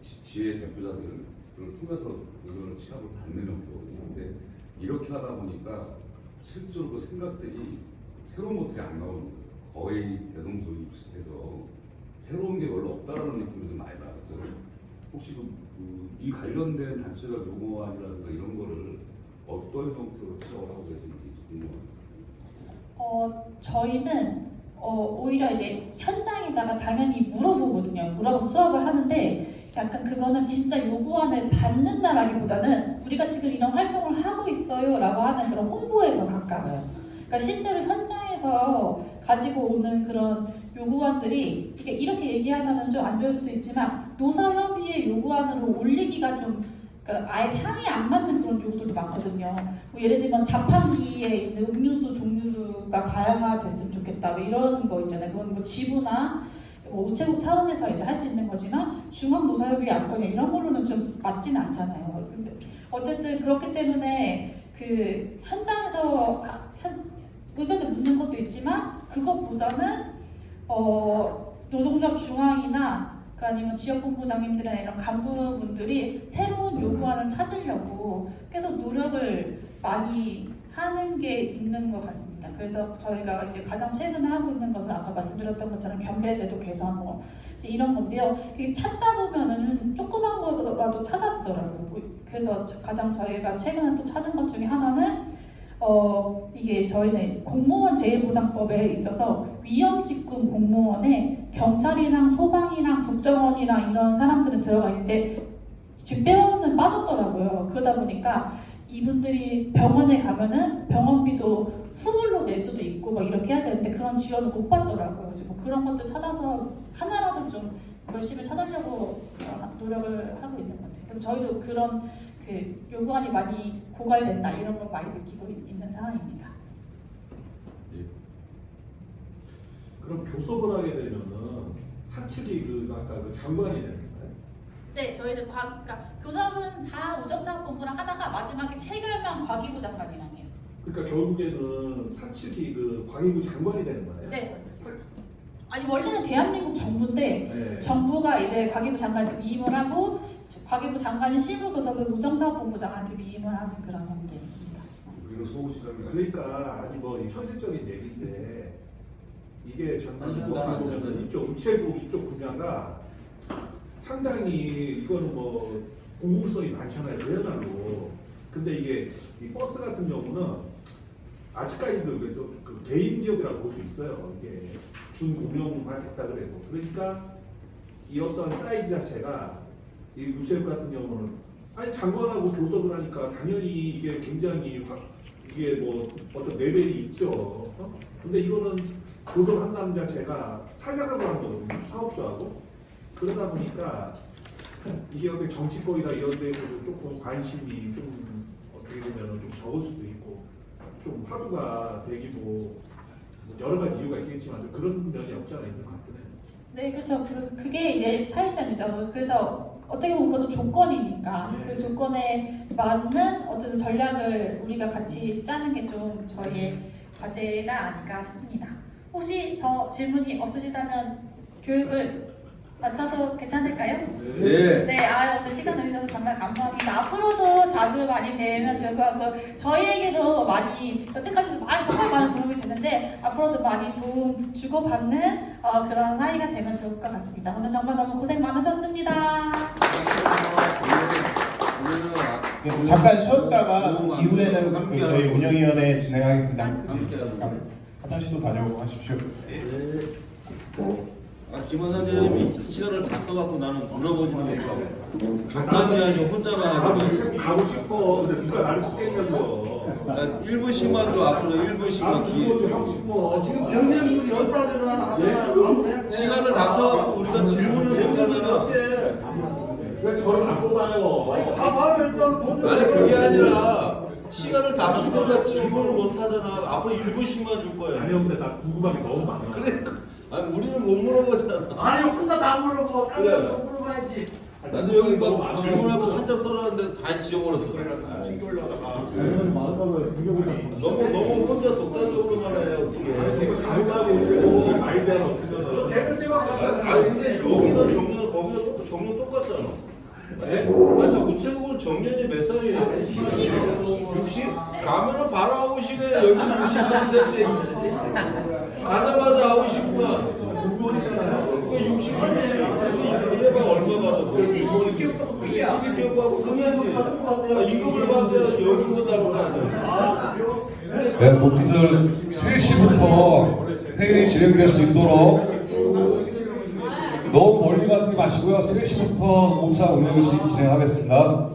지혜 대표자들을 통해서 의견을 취합을 받는 형태거든요. 근데 이렇게 하다 보니까 실제로 그 생각들이 새로운 것들이 안 나오는 거예요. 거의 대동소이 비슷해서 새로운 게 별로 없다라는 느낌이 좀 많이 받았어요. 혹시 이 관련된 단체가 요구안이라든가 이런 거를 어떤 형태로 취합을 하고 계신지 궁금합니다. 저희는 오히려 이제 현장에다가 당연히 물어보거든요. 물어봐서 수업을 하는데 약간 그거는 진짜 요구안을 받는다라기보다는 우리가 지금 이런 활동을 하고 있어요 라고 하는 그런 홍보에 더 가까워요. 그러니까 실제로 현장에서 가지고 오는 그런 요구안들이 이게 이렇게 얘기하면은 좀 안 좋을 수도 있지만 노사협의회 요구안으로 올리기가 좀 그러니까 아예 상이 안 맞는 그런 요구들도 많거든요. 뭐 예를 들면 자판기에 있는 음료수 종류가 다양화됐으면 좋겠다. 뭐 이런 거 있잖아요. 그건 뭐 지부나 뭐 우체국 차원에서 이제 할 수 있는 거지만 중앙노사협의회 안건이 이런 걸로는 좀 맞지는 않잖아요. 근데 어쨌든 그렇기 때문에 그 현장에서 의견을 묻는 것도 있지만 그것보다는 노동조합 중앙이나 아니면 지역본부장님들이나 이런 간부분들이 새로운 요구안을 찾으려고 계속 노력을 많이 하는 게 있는 것 같습니다. 그래서 저희가 이제 가장 최근에 하고 있는 것은 아까 말씀드렸던 것처럼 변배제도 개선 뭐 이제 이런 건데요. 찾다 보면은 조그만 거라도 찾아지더라고요. 그래서 가장 저희가 최근에 또 찾은 것 중에 하나는 이게 저희는 공무원 재해보상법에 있어서 위험직군 공무원에 경찰이랑 소방이랑 국정원이랑 이런 사람들은 들어가 있는데 집배원은 빠졌더라고요. 그러다 보니까 이분들이 병원에 가면은 병원비도 후불로 낼 수도 있고 막 이렇게 해야 되는데 그런 지원을 못 받더라고요. 그래서 뭐 그런 것들 찾아서 하나라도 좀 열심히 찾으려고 노력을 하고 있는 것 같아요. 그래서 저희도 그런 그 요구안이 많이 고갈된다 이런 걸 많이 느끼고 있는 상황입니다. 그럼 교섭을 하게 되면은 사측이 아까 장관이 되는 거예요? 네, 저희는 그러니까 교섭은 다 우정사업본부랑 하다가 마지막에 체결만 과기부 장관이랑 해요. 그러니까 결국에는 사측이 과기부 장관이 되는 거예요? 네. 아니 원래는 대한민국 정부인데 네. 정부가 이제 과기부 장관한테 위임을 하고 과기부 장관이 실무교섭을 우정사업본부장한테 위임을 하는 그런 형태입니다. 우리는 서울시장이 그러니까 아니 뭐 현실적인 얘기인데 이게 장관이 아니, 어떻게 나- 보면 이쪽 우체국 이쪽 분야가 상당히 이거는 뭐 공공성이 많잖아요. 그야말로. 근데 이게 이 버스 같은 경우는 아직까지도 그 개인 기업이라고 볼 수 있어요. 이게 준공영화됐다 그래도. 그러니까 이 어떤 사이즈 자체가 이 우체국 같은 경우는 아니 장관하고 교섭을 하니까 당연히 이게 굉장히 이게 뭐 어떤 레벨이 있죠. 근데 이거는 고소를 한다는 자체가 사약을 하는 거거든요. 사업주하고. 그러다 보니까 이게 어떻게 정치권이나 이런 데에서도 조금 관심이 좀 어떻게 보면 좀 적을 수도 있고 좀 화두가 되기도 뭐 여러 가지 이유가 있겠지만 그런 면이 없지 않아 있는 것 같긴 해요. 네, 그렇죠. 그게 이제 차이점이죠. 그래서 어떻게 보면 그것도 조건이니까 네. 그 조건에 맞는 어떤 전략을 우리가 같이 짜는 게 좀 저희의 과제가 아닐까 싶습니다. 혹시 더 질문이 없으시다면 교육을 마쳐도 괜찮을까요? 네. 네, 오늘 시간 내주셔서 정말 감사합니다. 앞으로도 자주 많이 뵈면 좋을 것 같고 저희에게도 많이 여태까지도 정말 많은 도움이 되는데 앞으로도 많이 도움 주고받는 그런 사이가 되면 좋을 것 같습니다. 오늘 정말 너무 고생 많으셨습니다. 잠깐 쉬었다가 이후에는 그 저희 운영위원회 진행하겠습니다. 잠깐 화장실도 다녀오십시오. 김원 선생님이 시간을 다 써갖고 나는 물어보지는 못하고 적당히 하니 혼자만 하고 가고 싶어. 근데 누가 나를 꼭 땡겨줘. 1분씩만 줘. 앞으로 1분씩만 기회. 하고 싶어. 지금 병력이 여기다 들어가는 시간을 다 써갖고 우리가 질문을 못하잖아. 왜 저를 안 뽑아요? 가봐요 일단 먼저. 아니 그게 아니라 시간을 다 쓰니까 질문을 못하잖아. 앞으로 1분씩만 줄 거야. 아니 근데 나 궁금한 게 너무 많아. 그래. 아니 우리는 못 물어보잖아. 아니 혼자 다 물어보. 그래. 딴 사람 물어봐야지. 나도 여기 막 질문하고 한참 써놨는데 다 지워버렸어. 너무 혼자 독단적으로만 해 어떻게. 가능하고 있고 아이디어가 없으면 대표제가 아니 근데 여기는 정년 거기는 정년 똑같잖아. 네? 자 우체국은 정년이 몇 살이에요? 60? 가면은 바로 아웃이네. 여기는 63세인데 가자마자 아웃이구나. 그러니까 60, 60. 이래봐 얼마 받아? 12개 받고 끝나지. 임금을 받아야 연금도 나올 거 아니야. 네, 동지들 3시부터 회의 진행될 수 있도록 너무 멀리 가지 마시고요. 3시부터 5차 운영실 진행하겠습니다.